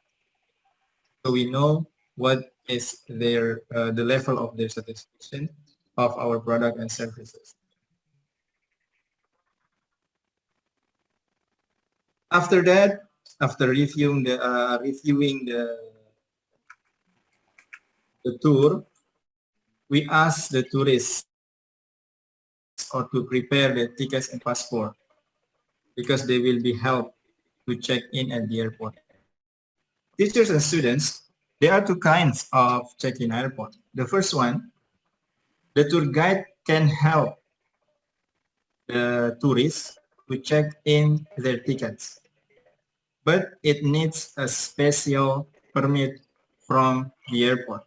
So we know what is the level of their satisfaction of our product and services. After that, after reviewing the tour, we ask the tourists or to prepare the tickets and passport because they will be helped to check in at the airport. Teachers and students, there are two kinds of check-in airport. The first one, the tour guide can help the tourists to check in their tickets, but it needs a special permit from the airport.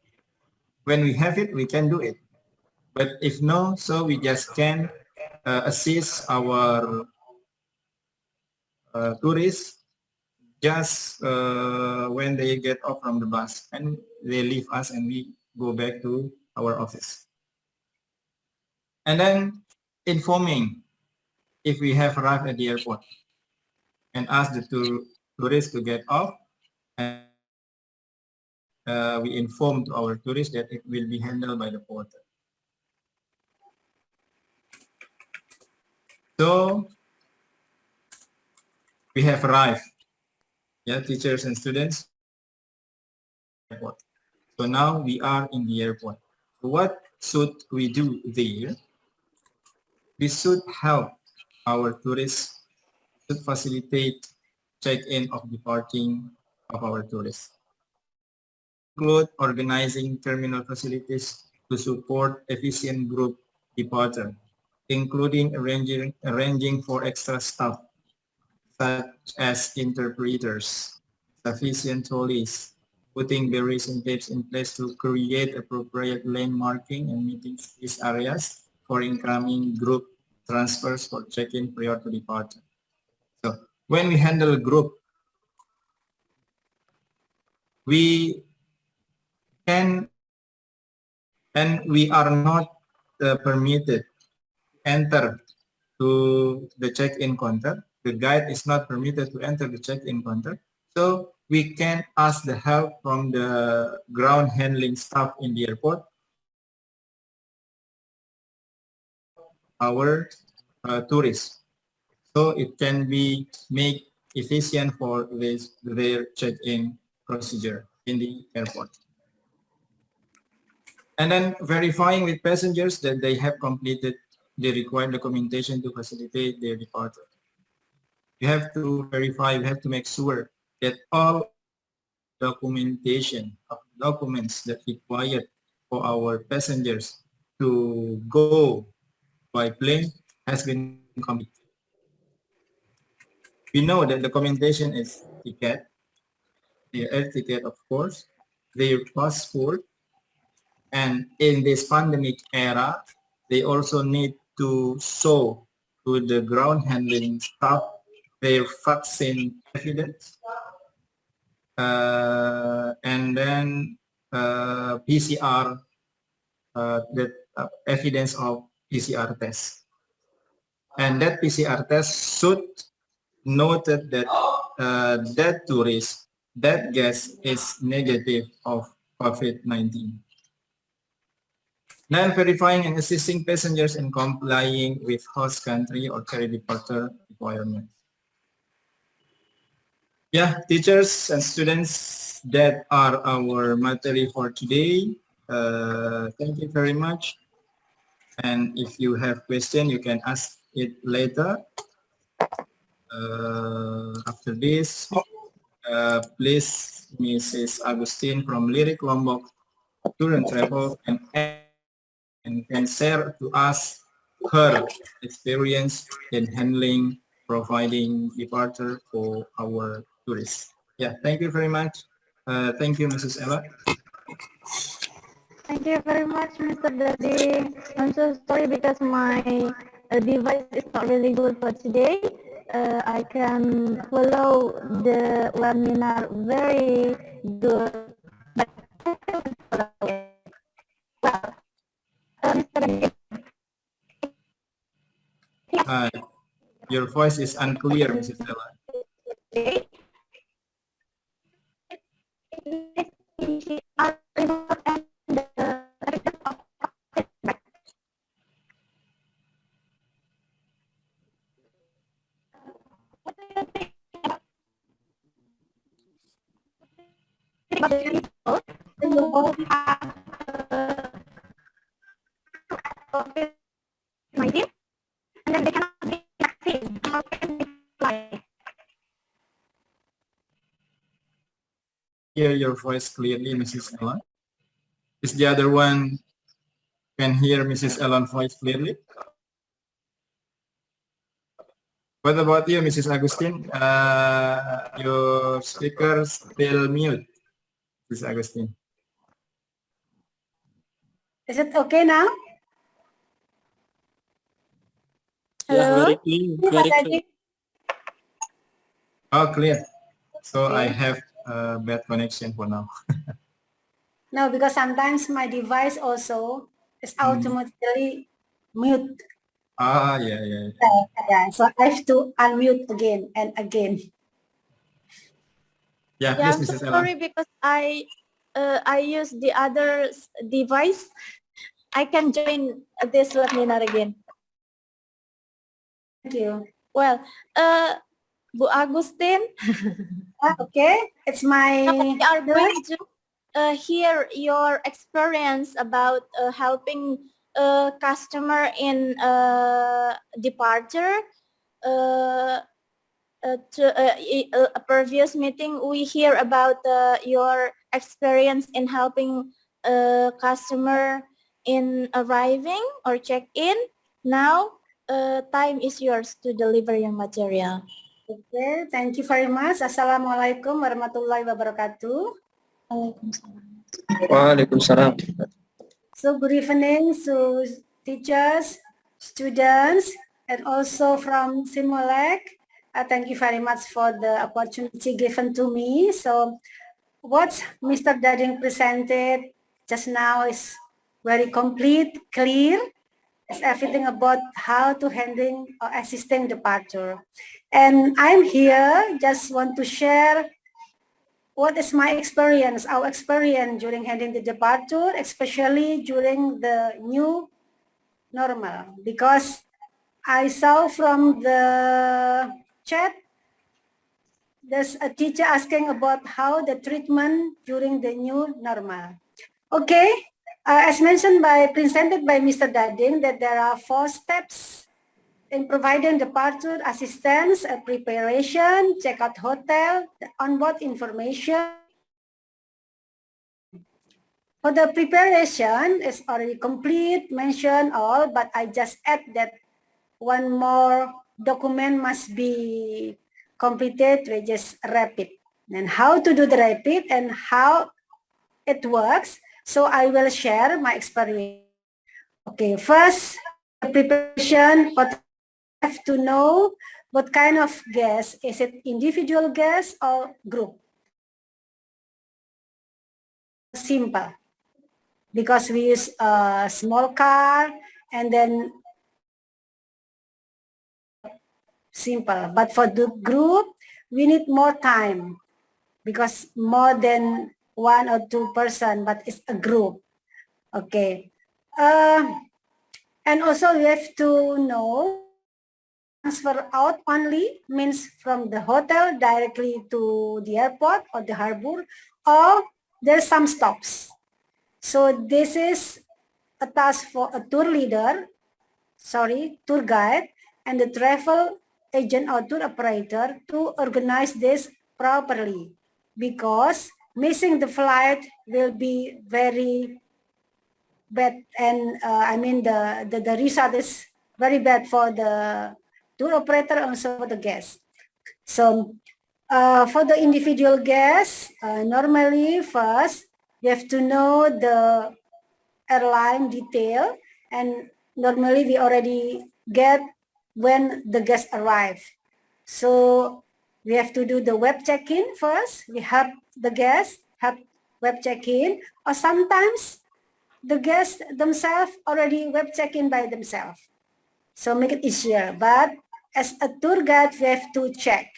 When we have it, we can do it. But if no, so we just can assist our tourists just when they get off from the bus and they leave us and we go back to our office. And then informing if we have arrived at the airport and ask the tourists to get off, and we inform to our tourists that it will be handled by the porter. So we have arrived, yeah, teachers and students. Airport. So now we are in the airport. So what should we do there? We should help our tourists, should facilitate check-in of departing of our tourists. Include organizing terminal facilities to support efficient group departure, including arranging for extra staff such as interpreters, sufficient trolleys, putting barriers and tapes in place to create appropriate lane marking and meeting these areas for incoming group transfers for check-in prior to departure. So when we handle a group, we can and we are not permitted to enter to the check-in counter. The guide is not permitted to enter the check-in counter. So we can ask the help from the ground handling staff in the airport our tourists. So it can be make efficient for their check-in procedure in the airport. And then verifying with passengers that they have completed the required documentation to facilitate their departure. You have to verify, you have to make sure that all documentation of documents that required for our passengers to go by plane has been completed. We know that documentation is ticket, the air ticket, of course, their passport, and in this pandemic era, they also need to show to the ground handling staff their vaccine evidence, and then PCR, evidence of PCR test. And that PCR test should noted that that tourist, that guest is negative of COVID-19. Then verifying and assisting passengers in complying with host country or carry departure requirements. Yeah, teachers and students, that are our material for today. Thank you very much. And if you have question, you can ask it later. After this, please, Mrs. Agustin from Lirik Lombok Tour and Travel and can share to us her experience in handling, providing departure for our tourists. Yeah, thank you very much. Thank you, Mrs. Ella. Thank you very much, Mr. Daddy. I'm so sorry because my device is not really good for today. I can follow the webinar very good. But well, Mr. Daddy, Your voice is unclear, Mrs. Ella. COVID-19, and then they cannot get vaccine. How can they fly? Hear your voice clearly, Mrs. Ella. Is the other one can hear Mrs. Ellen's voice clearly? What about you, Mrs. Agustin? Your speaker still mute, Mrs. Agustin. Is it okay now? Yeah, Hello? very clean, very clean. Oh, clear. So Okay. I have a bad connection for now. No, because sometimes my device also is automatically mute. Ah, yeah. Yeah, so I have to unmute again and again. Yeah, Yeah, please, I'm so Mrs. Ella. sorry because I use the other device. I can join this webinar again. Thank you. Well, Bu Agustin, Okay, it's my we are going to hear your experience about helping a customer in departure. A previous meeting, we hear about your experience in helping a customer in arriving or check-in. Now, time is yours to deliver your material. Okay, thank you very much. Assalamualaikum warahmatullahi wabarakatuh. Waalaikumsalam. So good evening to teachers, students, and also from Simolec. Thank you very much for the opportunity given to me. So what Mr. Dading presented just now is very complete, clear. It's everything about how to handling or assisting departure. And I'm here, just want to share what is my experience, our experience during handling the departure, especially during the new normal. Because I saw from the chat, there's a teacher asking about how the treatment during the new normal. Okay, as mentioned presented by Mr. Dading, that there are 4 steps in providing departure assistance, preparation, check-out hotel, the onboard information. For the preparation, is already complete, mentioned all, but I just add that one more document must be completed, which is rapid. And how to do the rapid and how it works. So I will share my experience. Okay, first, the preparation, what I have to know what kind of gas. Is it individual gas or group? Simple, because we use a small car and then simple. But for the group, we need more time because more than 1 or 2 person, but it's a group. Okay. And also we have to know transfer out only means from the hotel directly to the airport or the harbor, or there's some stops. So this is a task for a tour guide, and the travel agent or tour operator to organize this properly, because missing the flight will be very bad, and I mean the result is very bad for the tour operator, also for the guest. So for the individual guests, normally first you have to know the airline detail, and normally we already get when the guests arrive. So we have to do the web check-in first. We help the guests have web check-in, or sometimes the guests themselves already web check-in by themselves. So make it easier. But as a tour guide, we have to check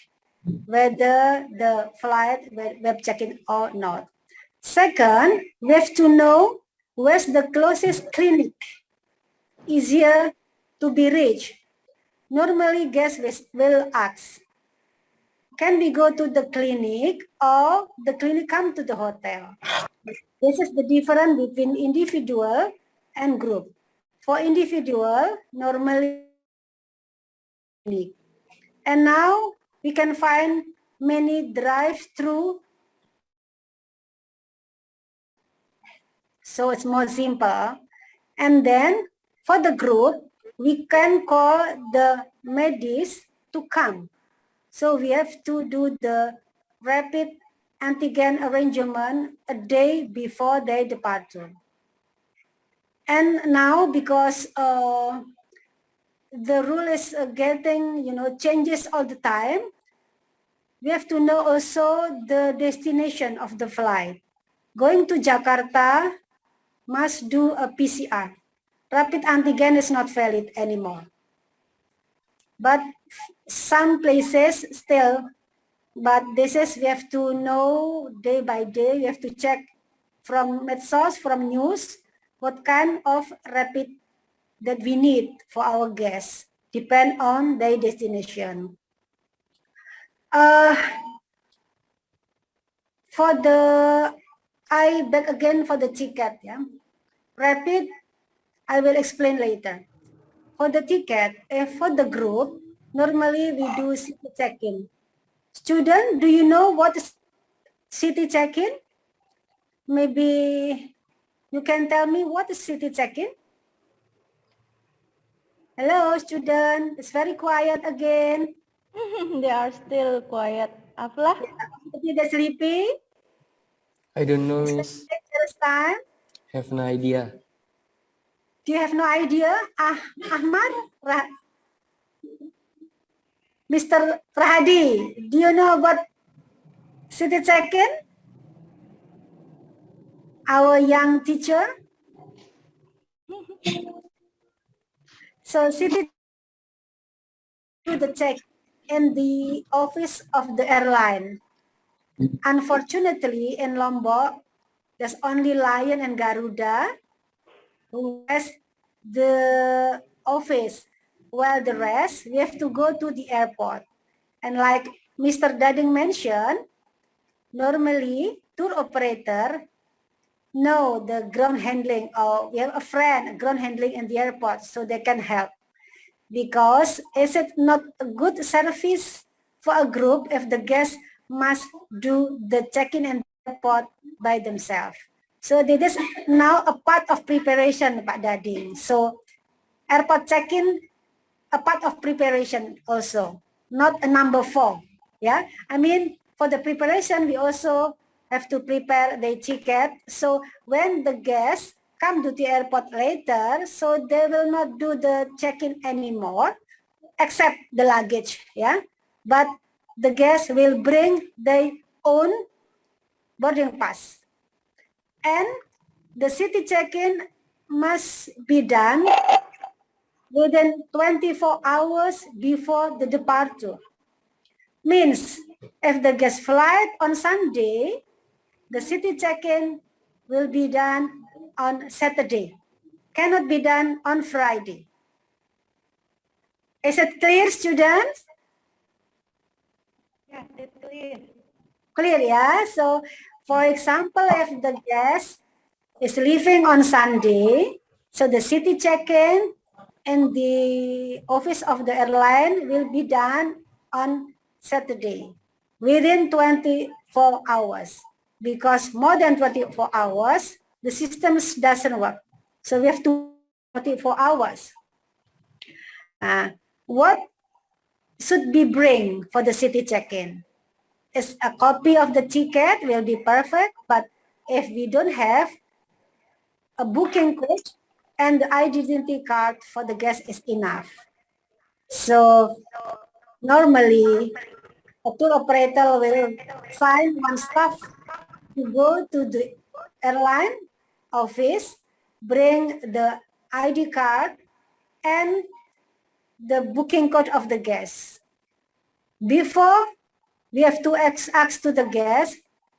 whether the flight web check-in or not. Second, we have to know where's the closest clinic, easier to be reached. Normally, guests will ask, can we go to the clinic, or the clinic come to the hotel? This is the difference between individual and group. For individual, normally, and now we can find many drive-through. So it's more simple. And then for the group, we can call the medis to come. So we have to do the rapid antigen arrangement a day before their departure. And now, because the rule is getting, changes all the time, we have to know also the destination of the flight. Going to Jakarta must do a PCR. Rapid antigen is not valid anymore. But some places still, but this is, we have to know day by day, we have to check from medsos, from news, what kind of rapid that we need for our guests, depend on their destination. For the, back again for the ticket, yeah. Rapid, I will explain later. For the ticket, for the group, normally we do city check-in. Student, do you know what is city check-in? Maybe you can tell me what is city check-in? Hello, student. It's very quiet again. They are still quiet. Afla? They're sleepy. I don't know, Miss. First time. Have no idea. Do you have no idea? Ahmad? Mr. Rahadi, do you know about city check-in? Our young teacher. So city do the check in the office of the airline. Unfortunately, in Lombok, there's only Lion and Garuda who has the office while the rest, we have to go to the airport. And like Mr. Dading mentioned, normally tour operator know the ground handling, or we have a friend ground handling in the airport, so they can help. Because is it not a good service for a group if the guests must do the check-in and airport by themselves? So this is now a part of preparation, Pak Dading. So airport check-in, a part of preparation also, not a number 4. Yeah, I mean, for the preparation, we also have to prepare the ticket. So when the guests come to the airport later, so they will not do the check-in anymore, except the luggage, yeah. But the guests will bring their own boarding pass. And the city check-in must be done within 24 hours before the departure. Means, if the guest flight on Sunday, the city check-in will be done on Saturday. Cannot be done on Friday. Is it clear, students? Yeah, it's clear. Clear, yeah? So, for example, if the guest is leaving on Sunday, so the city check-in and the office of the airline will be done on Saturday within 24 hours. Because more than 24 hours, the system doesn't work. So we have to 24 hours. What should be bring for the city check-in? Is a copy of the ticket will be perfect, but if we don't have a booking code and the identity card for the guest is enough. So normally a tour operator will find one staff to go to the airline office, bring the ID card and the booking code of the guest. Before, we have to ask to the guest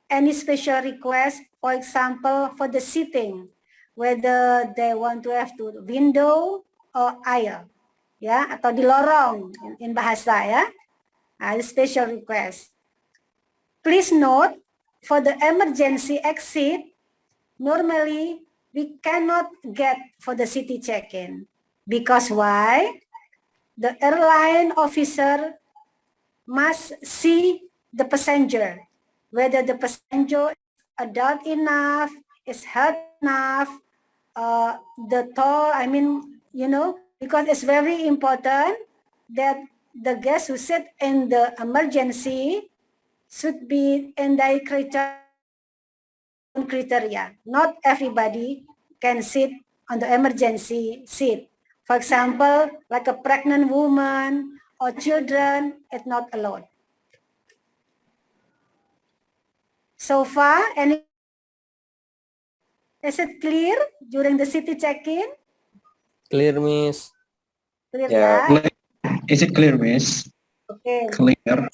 any special request, for example, for the seating, whether they want to have to window or aisle, ya, atau di lorong in bahasa, ya, the special request. Please note, for the emergency exit, normally we cannot get for the city check-in. Because why? The airline officer must see the passenger, whether the passenger is adult enough, is healthy enough, the tall, I mean, you know, because it's very important that the guests who sit in the emergency should be in the criteria. Not everybody can sit on the emergency seat. For example, like a pregnant woman or children, it's not allowed. So far, is it clear during the city check-in? Clear, Miss. Clear, Yeah. yeah? Is it clear, Miss? Okay. Clear.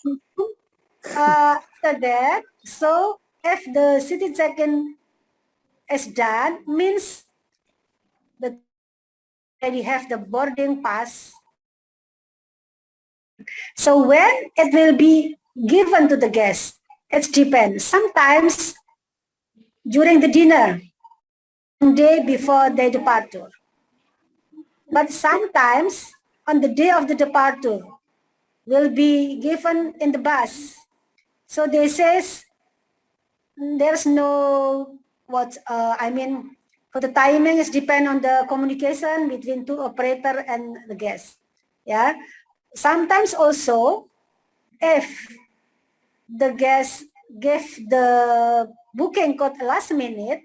After that, so if the city check-in is done, means that already have the boarding pass. So when it will be given to the guest, it depends. Sometimes during the dinner, one day before their departure. But sometimes on the day of the departure, will be given in the bus. So they says there's no I mean, for the timing is depend on the communication between tour operator and the guest. Yeah. Sometimes also, if the guest give the booking code last minute,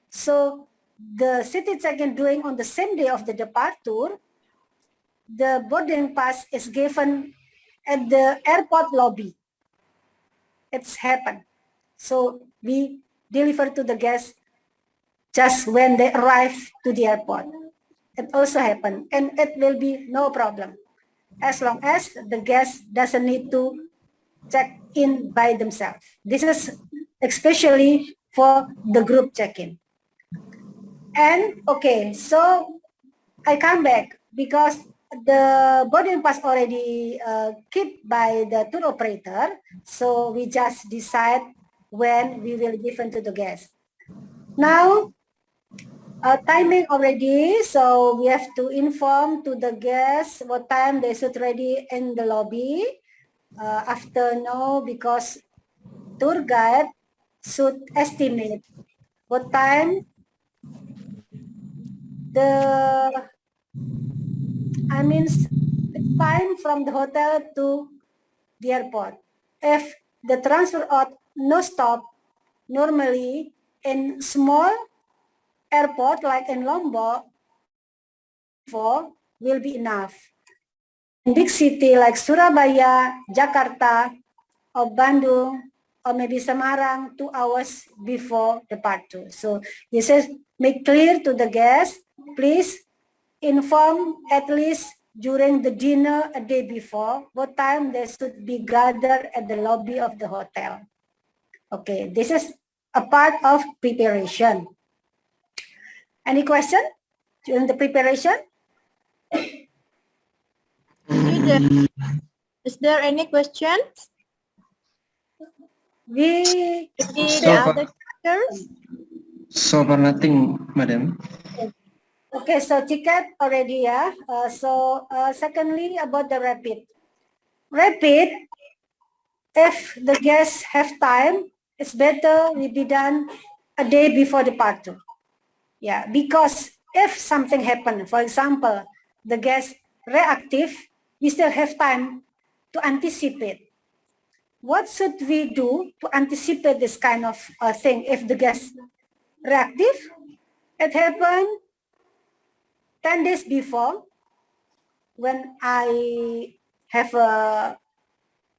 so the city check-in doing on the same day of the departure, the boarding pass is given at the airport lobby. It's happened. So we deliver to the guests just when they arrive to the airport. It also happened, and it will be no problem as long as the guest doesn't need to check in by themselves. This is especially for the group check-in. And okay, so I come back because the boarding pass already kept by the tour operator, so we just decide when we will give to the guest. Now, timing already, so we have to inform to the guests what time they should ready in the lobby. After no, because tour guide should estimate what time the time from the hotel to the airport. If the transfer out no stop, normally in small airport like in Lombok, will be enough. In big city like Surabaya, Jakarta, or Bandung, or maybe Semarang, 2 hours before departure. So this is make clear to the guests, please inform at least during the dinner a day before what time they should be gathered at the lobby of the hotel. Okay, this is a part of preparation. Any question during the preparation? Is there any questions? We So far nothing, madam. Okay, so ticket already, yeah. Secondly, about the rapid. Rapid, if the guests have time, it's better we be done a day before departure. Yeah, because if something happen, for example, the guest reactive, we still have time to anticipate. What should we do to anticipate this kind of thing? If the guest reactive, it happened 10 days before when I have a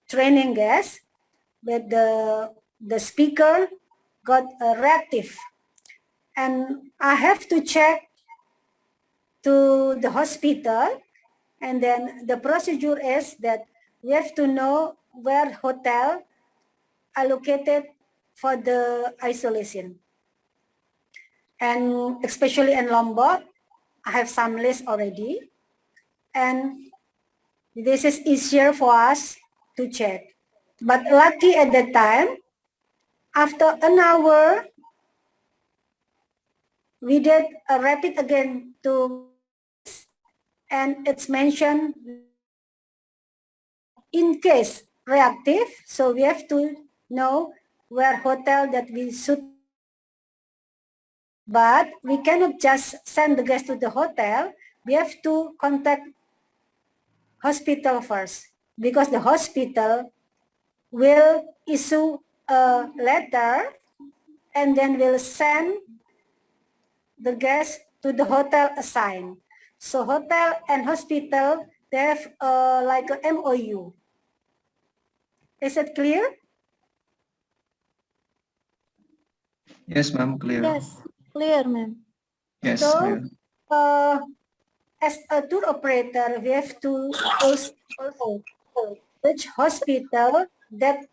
training guest, but the speaker got reactive, and I have to check to the hospital, and then the procedure is that we have to know where hotel allocated for the isolation. And especially in Lombok, I have some list already, and this is easier for us to check. But lucky at that time, after an hour, we did a rapid again to, and it's mentioned in case reactive, so we have to know where hotel that we should. But we cannot just send the guest to the hotel. We have to contact hospital first, because the hospital will issue a letter and then will send the guest to the hotel assigned. So hotel and hospital, they have like a MOU. Is it clear? Yes, ma'am, clear. Yes, clear, ma'am. Yes, So, clear. as a tour operator, we have to also which hospital that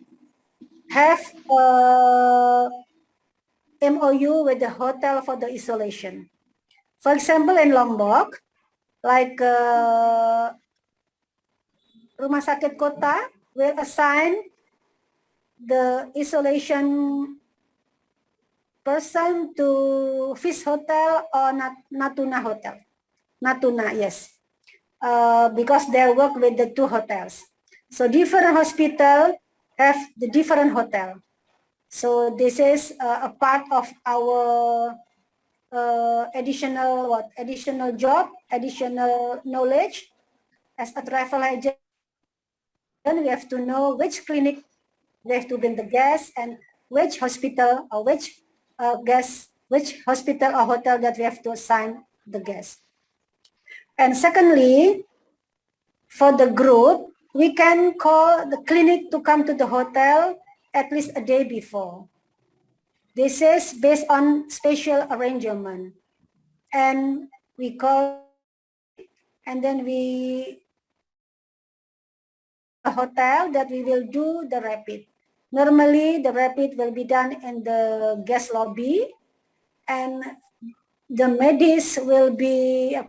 have MOU with the hotel for the isolation. For example, in Lombok, like Rumah Sakit Kota will assign the isolation person to Fish Hotel or Natuna Hotel. Natuna, yes. Because they work with the two hotels. So different hospital have the different hotel. So this is a part of our additional job, additional knowledge. As a travel agent, we have to know which clinic we have to bring the guests and which hospital or which which hospital or hotel that we have to assign the guest. And secondly, for the group, we can call the clinic to come to the hotel at least a day before. This is based on special arrangement. And we call, and then we a hotel that we will do the rapid. Normally, the rapid will be done in the guest lobby, and the medis will be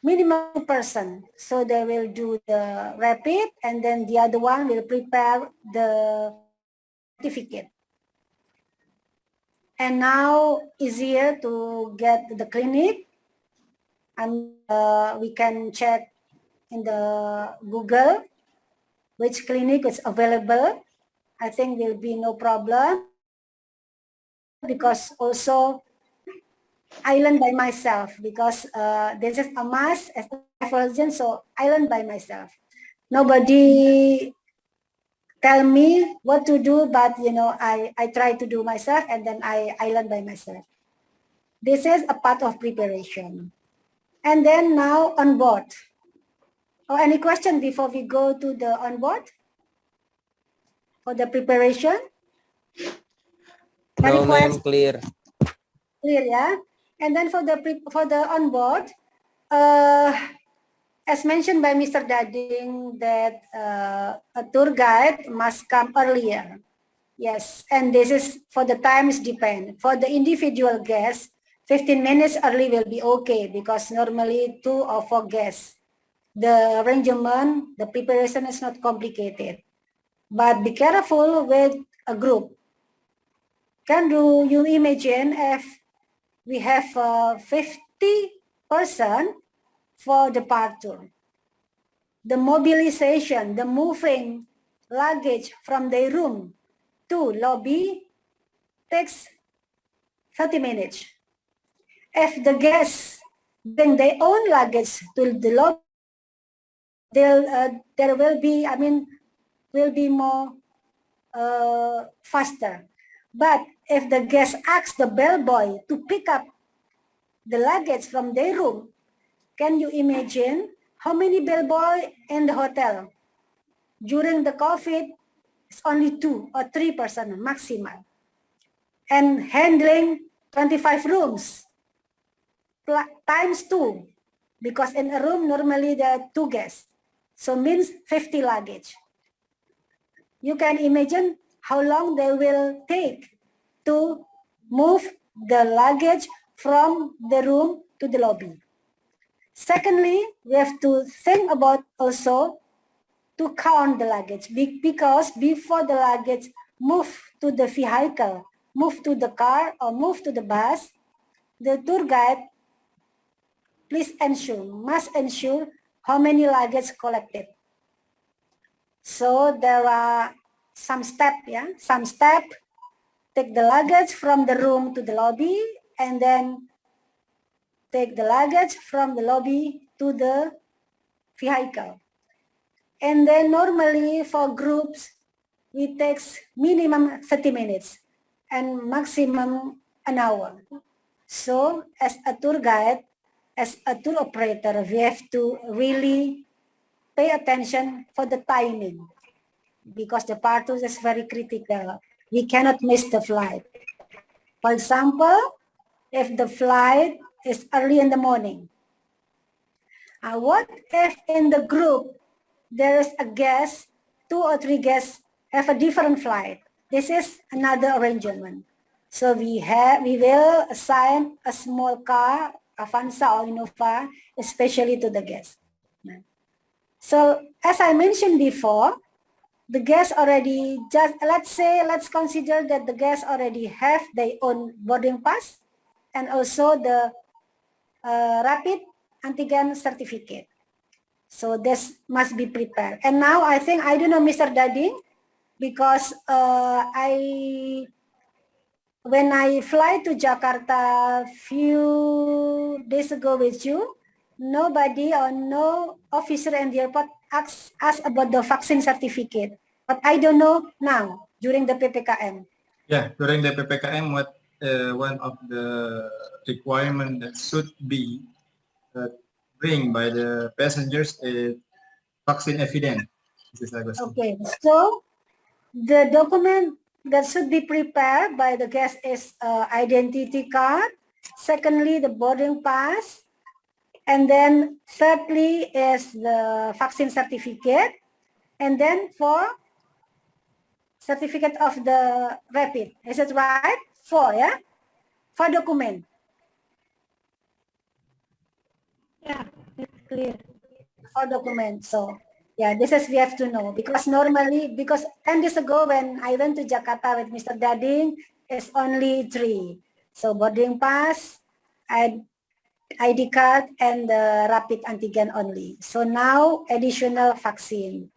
minimum 2%. So they will do the rapid, and then the other one will prepare the certificate. And now easier to get the clinic, and we can check in the Google which clinic is available. I think will be no problem, because also I learn by myself, because this is a must as a version, so I learn by myself. Nobody tell me what to do, but I try to do myself, and then I learn by myself. This is a part of preparation. And then now on board. Oh, any question before we go to the on board for the preparation? Any No, ma'am, questions? clear. Clear, yeah. And then for the on board, as mentioned by Mr. Dading, that a tour guide must come earlier. Yes, and this is for the times depend. For the individual guests, 15 minutes early will be okay, because normally 2 or 4 guests. The arrangement, the preparation is not complicated. But be careful with a group. Can you imagine if we have 50% for departure? The mobilization, the moving luggage from their room to lobby takes 30 minutes. If the guests bring their own luggage to the lobby, there will be, will be more faster. But if the guest asks the bellboy to pick up the luggage from their room, can you imagine how many bellboy in the hotel? During the COVID, it's only 2 or 3% maximum. And handling 25 rooms times 2, because in a room normally there are 2 guests. So means 50 luggage. You can imagine how long they will take to move the luggage from the room to the lobby. Secondly, we have to think about also to count the luggage, because before the luggage move to the vehicle, move to the car or move to the bus, the tour guide must ensure how many luggage collected. So there are some step, take the luggage from the room to the lobby, and then take the luggage from the lobby to the vehicle. And then normally for groups, we take minimum 30 minutes and maximum an hour. So as a tour guide, as a tour operator, we have to really pay attention for the timing, because the departure is very critical. We cannot miss the flight. For example, if the flight is early in the morning, what if in the group there is a guest, 2 or 3 guests have a different flight? This is another arrangement. So we will assign a small car, Avanza or Innova, especially to the guests. So as I mentioned before, the guests already let's consider that the guests already have their own boarding pass and also the rapid antigen certificate. So this must be prepared. And now I think, I don't know, Mr. Dading, because when I fly to Jakarta few days ago with you, nobody or no officer in the airport asked about the vaccine certificate. But I don't know now during the PPKM. Yeah, during the PPKM, one of the requirement that should be bring by the passengers is vaccine evidence. This is okay, so the document that should be prepared by the guest is identity card. Secondly, the boarding pass. And then thirdly is the vaccine certificate. And then for certificate of the rapid. Is it right? 4, yeah? 4 document. Yeah, it's clear. For document. So yeah, this is we have to know, because normally, because 10 days ago when I went to Jakarta with Mr. Dading, it's only 3. So boarding pass, ID card, and the rapid antigen only. So now additional vaccine.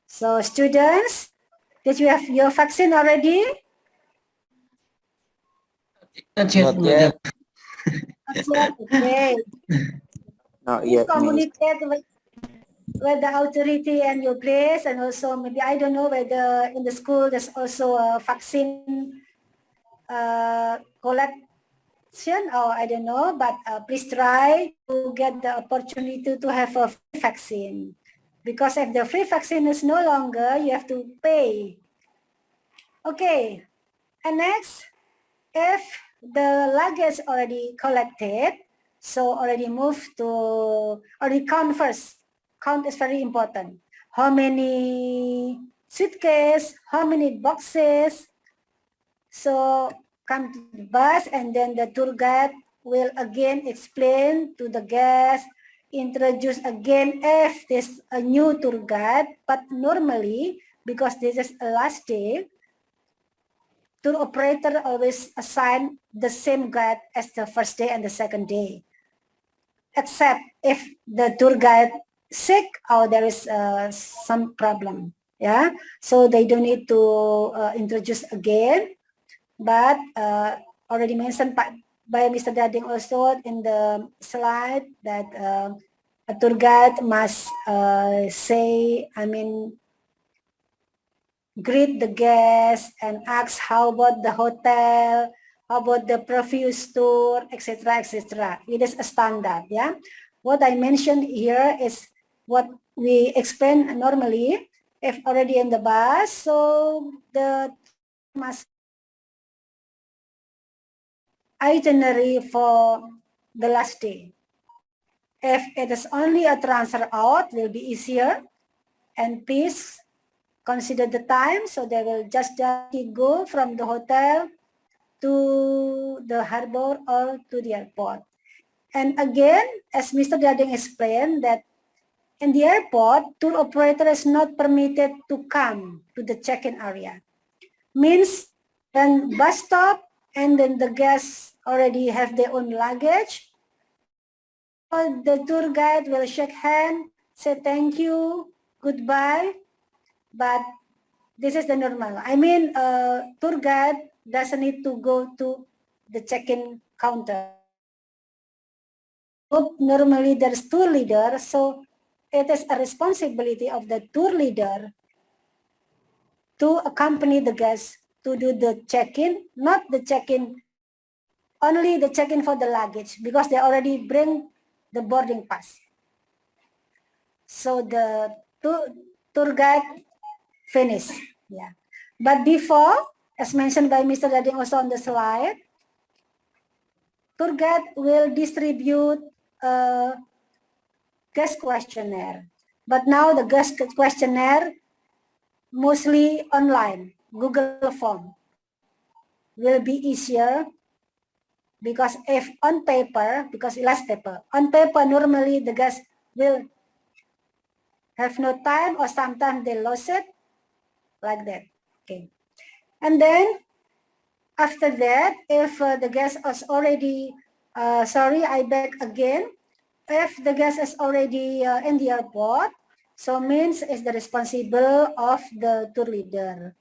So students, did you have your vaccine already? Not yet, Not madam. yet. Not yet. Okay. Not Please yet, Miss. communicate with the authority and your place, and also maybe I don't know whether in the school there's also a vaccine collection, or I don't know, but please try to get the opportunity to have a free vaccine, because if the free vaccine is no longer, you have to pay. Okay, and next, if the luggage already collected, so already moved to, already count first. Count is very important. How many suitcase, how many boxes. So come to the bus, and then the tour guide will again explain to the guest, introduce again if there's a new tour guide, but normally, because this is a last day, tour operator always assign the same guide as the first day and the second day, except if the tour guide sick or there is some problem. Yeah, so they don't need to introduce again, but already mentioned by Mr. Dading also in the slide that a tour guide must say, greet the guests and ask how about the hotel, how about the previous tour, etc., etc. It is a standard, yeah. What I mentioned here is what we explain normally. If already in the bus, so the must itinerary for the last day. If it is only a transfer out, will be easier, and please consider the time, so they will just go from the hotel to the harbor or to the airport. And again, as Mr. Dading explained, that in the airport, tour operator is not permitted to come to the check-in area. Means when bus stop and then the guests already have their own luggage, the tour guide will shake hand, say thank you, goodbye, but this is the normal. Tour guide doesn't need to go to the check-in counter. Normally there's tour leader, so it is a responsibility of the tour leader to accompany the guests to do the check-in, not the check-in, only the check-in for the luggage, because they already bring the boarding pass. So the tour guide finish, yeah. But before, as mentioned by Mr. Dading also on the slide, tour guide will distribute a guest questionnaire. But now the guest questionnaire mostly online, Google form, will be easier, because if on paper, because last paper, on paper normally the guest will have no time, or sometimes they lose it, like that. Okay. And then after that, if the guest is already, I beg again, if the guest is already in the airport, so means is the responsible of the tour leader,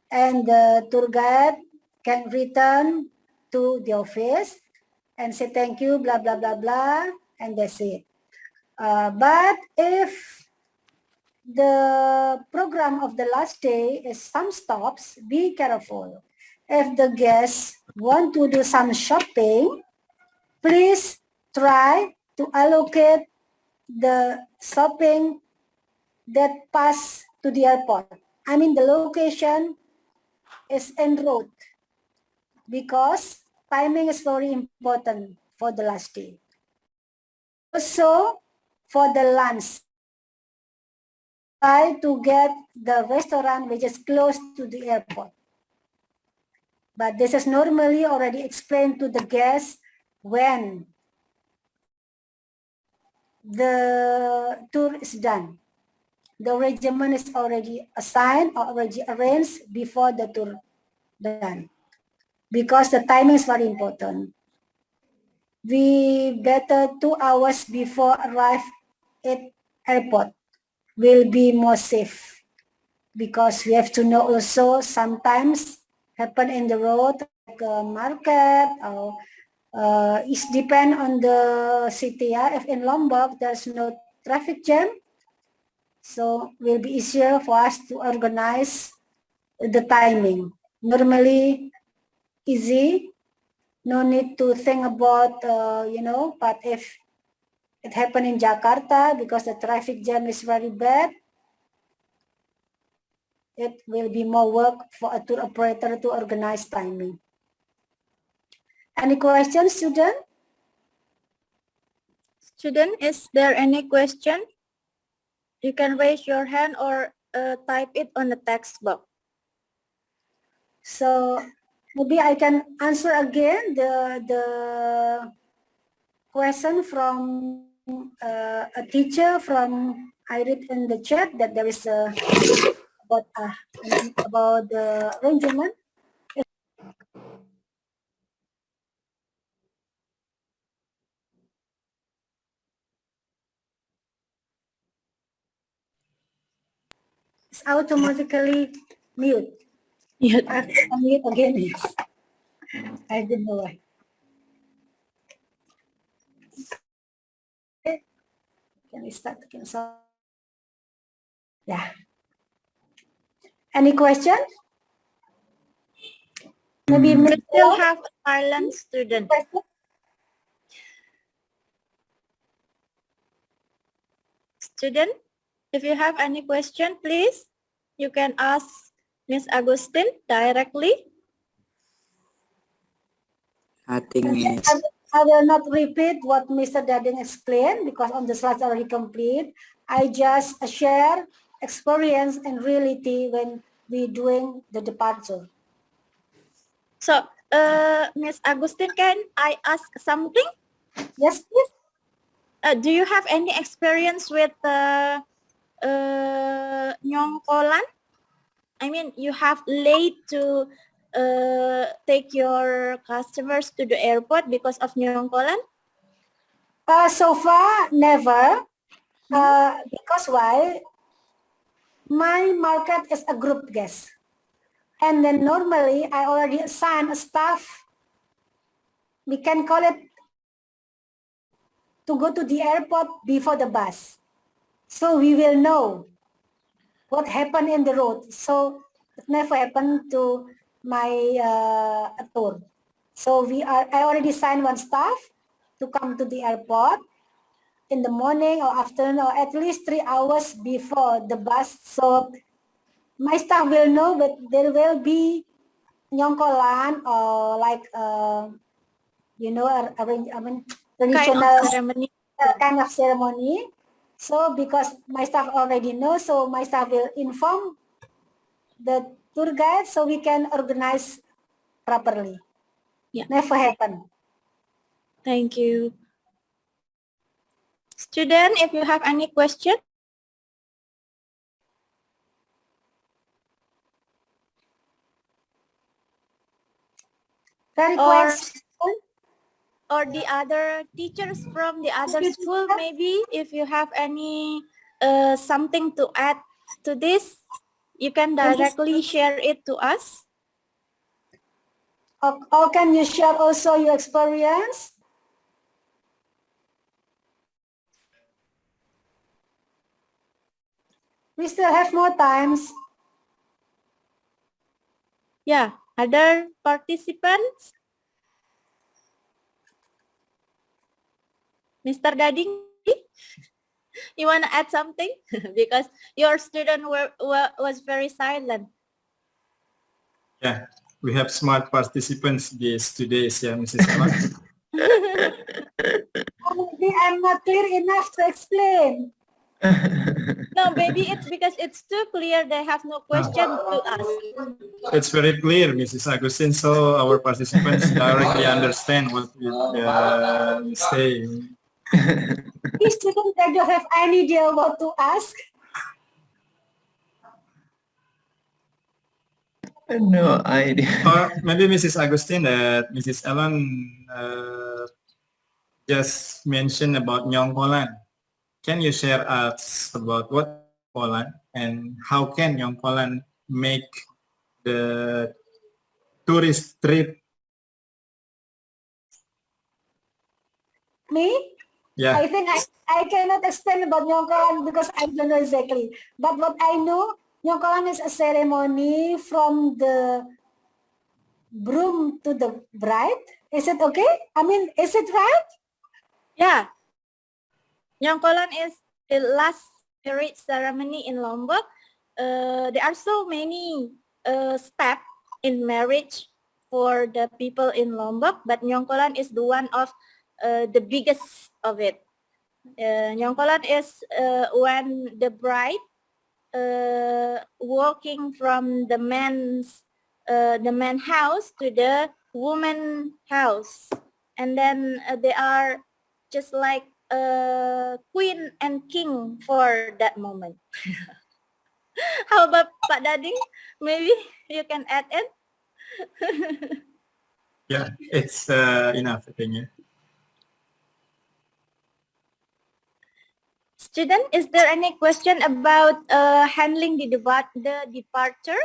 and the tour guide can return to the office and say thank you, blah, blah, blah, blah, and that's it. But if the program of the last day is some stops, be careful. If the guests want to do some shopping, please try to allocate the shopping that pass to the airport. The location is en route, because timing is very important for the last day. Also, for the lunch, try to get the restaurant which is close to the airport. But this is normally already explained to the guests when the tour is done. The regiment is already assigned or already arranged before the tour done, because the timing is very important. We better 2 hours before arrive at airport will be more safe, because we have to know also sometimes happen in the road like a market or it depend on the city. If in Lombok there's no traffic jam, so will be easier for us to organize the timing. Normally easy, no need to think about but if it happened in Jakarta because the traffic jam is very bad, it will be more work for a tour operator to organize timing. Any questions, student? Student, is there any question? You can raise your hand or type it on the text box. So maybe I can answer again the question from a teacher from, I read in the chat that there is a about the arrangement. It's automatically mute. Mute. I have to unmute again. Yes. I don't know why. Okay. Can we start again? So, yeah. Any question? Maybe We still have a silent student. Student, if you have any question, please, you can ask Miss Agustin directly. I will not repeat what Mr. Dading explained because on the slides already complete. I just share experience and reality when we doing the departure. So, Miss Agustin, can I ask something? Yes, please. Do you have any experience with nyongkolan? I mean, you have late to take your customers to the airport because of nyongkolan? So far, never. Because why? My market is a group guest. And then normally I already assign a staff. We can call it to go to the airport before the bus. So we will know what happened in the road. So it never happened to my tour. So I already signed one staff to come to the airport in the morning or afternoon or at least 3 hours before the bus. So my staff will know that there will be nyongkolan or like traditional ceremony. Kind of ceremony. So because my staff already know, so my staff will inform the tour guide so we can organize properly. Yeah. Never happen. Thank you. Student, if you have any question? Very question. Or the other teachers from the other school, maybe if you have any something to add to this, you can directly share it to us. Or can you share also your experience? We still have more times. Yeah, other participants? Mr. Dading, you want to add something? Because your student was very silent. Yeah, we have smart participants these 2 days, yeah, Mrs. Ella. Maybe I'm not clear enough to explain. No, maybe it's because it's too clear they have no question to ask. It's very clear, Mrs. Agustin, so our participants directly understand what we say. These students, they don't have any idea what to ask. No idea. Or maybe Mrs. Agustin, that Mrs. Ellen just mentioned about Nyongkolan. Can you share us about what Nyongkolan and how can Nyongkolan make the tourist trip? Me? Yeah. I think I cannot explain about Nyongkolan because I don't know exactly. But what I know, Nyongkolan is a ceremony from the groom to the bride. Is it okay? I mean, is it right? Yeah. Nyongkolan is the last marriage ceremony in Lombok. There are so many steps in marriage for the people in Lombok, but Nyongkolan is the one of the biggest of it. Nyongkolan is when the bride walking from the man's house to the woman house, and then they are just like queen and king for that moment. How about Pak Dading? Maybe you can add in. Yeah, it's enough, I think. Yeah. Student, is there any question about handling the departure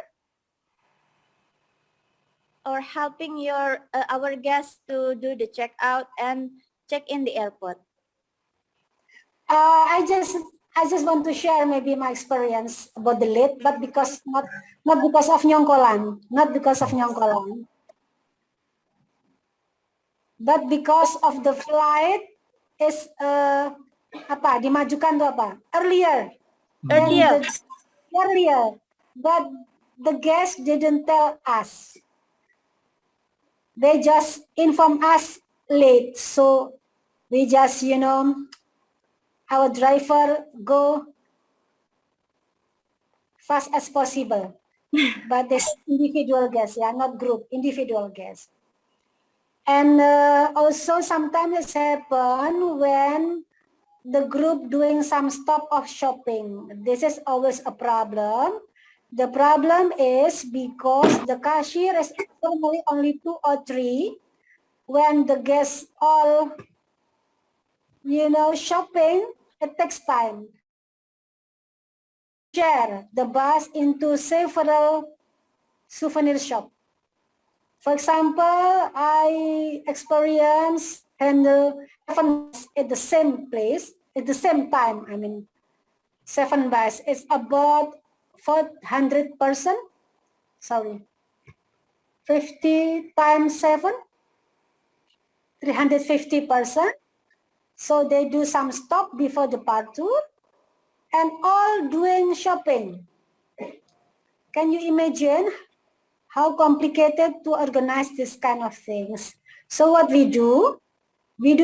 or helping our guests to do the checkout and check in the airport? I just want to share maybe my experience about the late, but because not because of Nyongkolan, but because of the flight is dimajukan tuh apa? Earlier. Earlier, but the guest didn't tell us. They just inform us late, so we just, our driver go fast as possible. But this individual guests, not group, individual guests. And also sometimes it's happen when the group doing some stop of shopping. This is always a problem. The problem is because the cashier is normally only 2 or 3. When the guests all, shopping, it takes time. Share the bus into several souvenir shops. For example, I experienced handle 7 bus at the same place, at the same time. 7 bus is about 400 person. Sorry, 50 times 7, 350 person. So they do some stop before departure and all doing shopping. Can you imagine how complicated to organize this kind of things? So what we do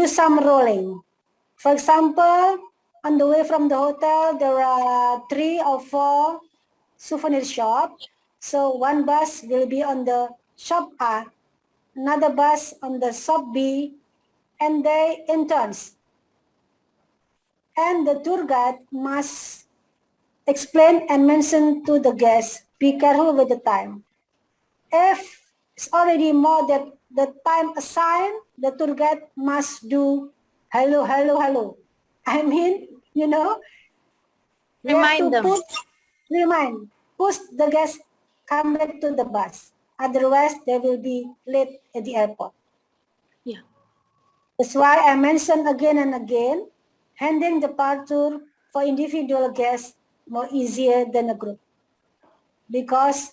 some rolling. For example, on the way from the hotel, there are 3 or 4 souvenir shops. So one bus will be on the shop A, another bus on the shop B, and they interns. And the tour guide must explain and mention to the guests, be careful with the time. If it's already more than the time assigned, the tour guide must do hello, hello, hello. We Remind have to them. push the guests come back to the bus. Otherwise, they will be late at the airport. Yeah. That's why I mentioned again and again, handling departure for individual guests more easier than a group. Because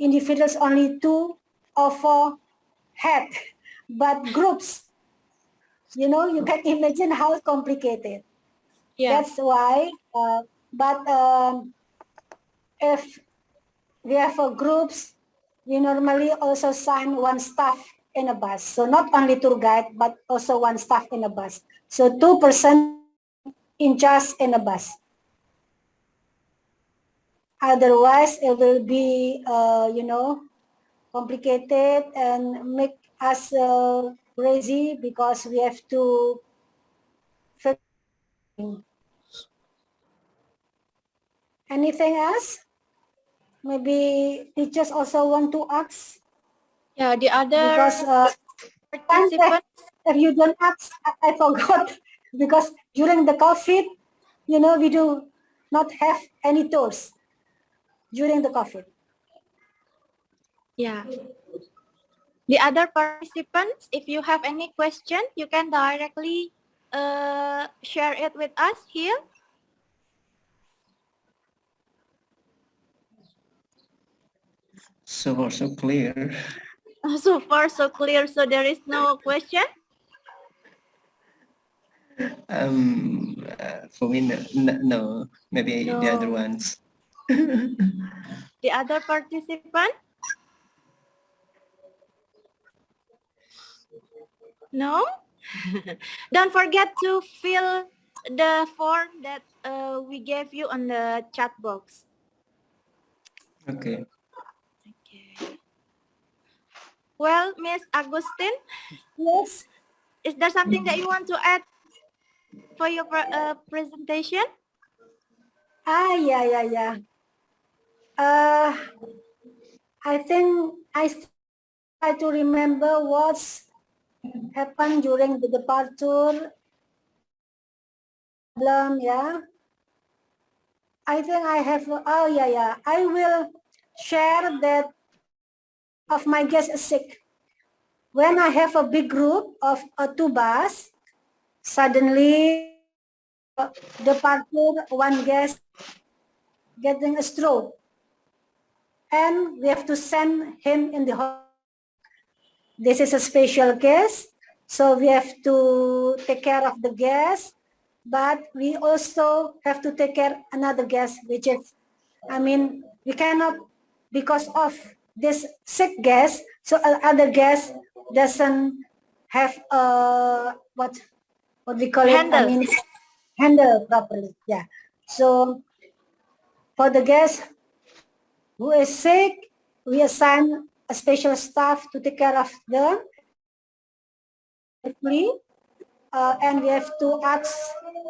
individuals only 2 or 4 head, but groups, you can imagine how complicated. Yeah. That's why, if we have groups, we normally also assign 1 staff in a bus. So not only tour guide, but also 1 staff in a bus. So 2 person in charge in a bus. Otherwise, it will be, complicated and make us crazy because we have to Anything else? Maybe teachers also want to ask. Yeah, the other Because participant. if you don't ask, I forgot. Because during the COVID, you know, we do not have any tours during the COVID. Yeah. The other participants, if you have any question, you can directly share it with us here. So far, so clear. So far, so clear. So there is no question. For me, no. Maybe the other No. ones. The other participant? No? Don't forget to fill the form that we gave you on the chat box. Okay. Okay. Well, Miss Agustin, Yes. is there something that you want to add for your presentation? Yeah. I think I try to remember what's happened during the departure. Yeah. I think I have. Yeah. I will share that of my guest is sick. When I have a big group of 2 bus, suddenly departure one guest getting a stroke, and we have to send him in the hospital. This is a special case, so we have to take care of the guest, but we also have to take care another guest, which is, we cannot, because of this sick guest, so other guest doesn't have what we call it, handle properly. Yeah. So for the guest who is sick, we assign a special staff to take care of them. And we have to ask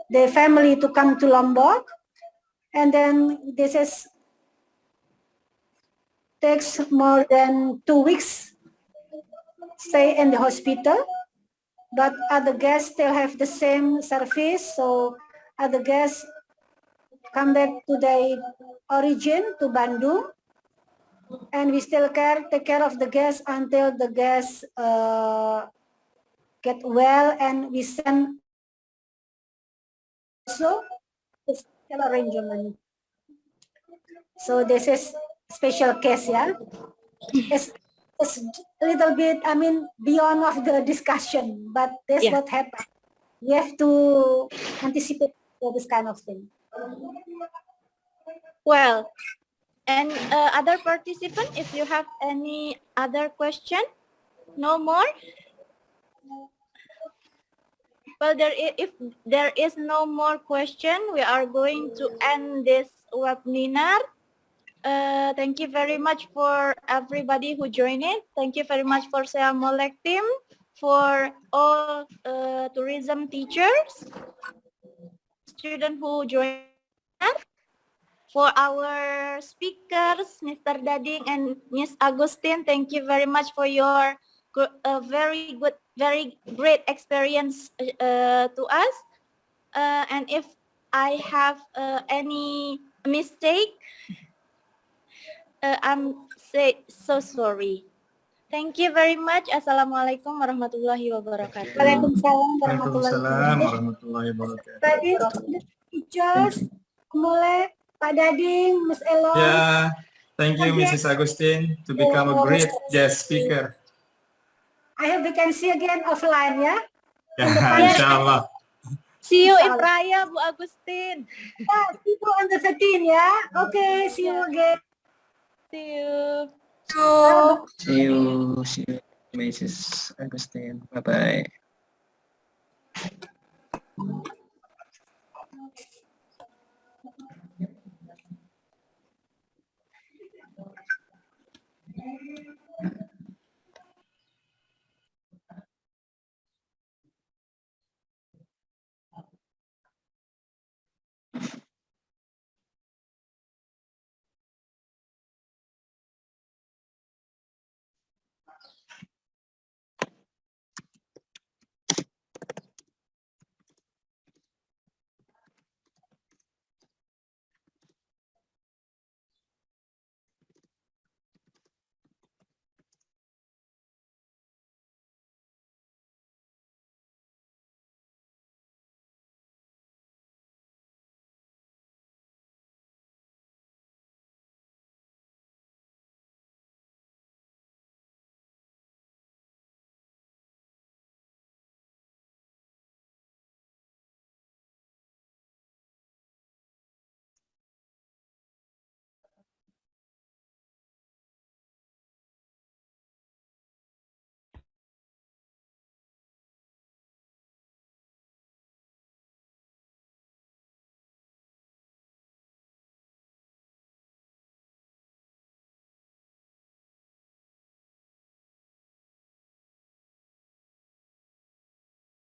the family to come to Lombok, and then this is takes more than 2 weeks stay in the hospital, but other guests still have the same service, so other guests come back to their origin, to Bandung, and we still take care of the guests until the guests get well, and we send also the special arrangement. So this is special case, yeah. It's a little bit, beyond of the discussion, but that's what happened. We have to anticipate for this kind of thing. Well, and other participant, if you have any other question, no more? Well, if there is no more question, we are going to end this webinar. Thank you very much for everybody who joined it. Thank you very much for Saya Molek team, for all tourism teachers, students who joined us, for our speakers, Mr. Dading and Miss Agustin. Thank you very much for your very good, very great experience to us. And if I have any mistake, I'm so sorry. Thank you very much. Assalamualaikum warahmatullahi wabarakatuh. Waalaikumsalam warahmatullahi wabarakatuh. Tadi teachers, mulai Pak Dading, Miss Elo. Yeah, thank you, Mrs. Agustin, to become a great guest speaker. I hope we can see again offline, ya. Inshallah. See you in Raya, Bu Agustin. Yeah, see you on the 13, ya. Okay, see you again. See you. See you, Mrs. Agustin. Bye-bye.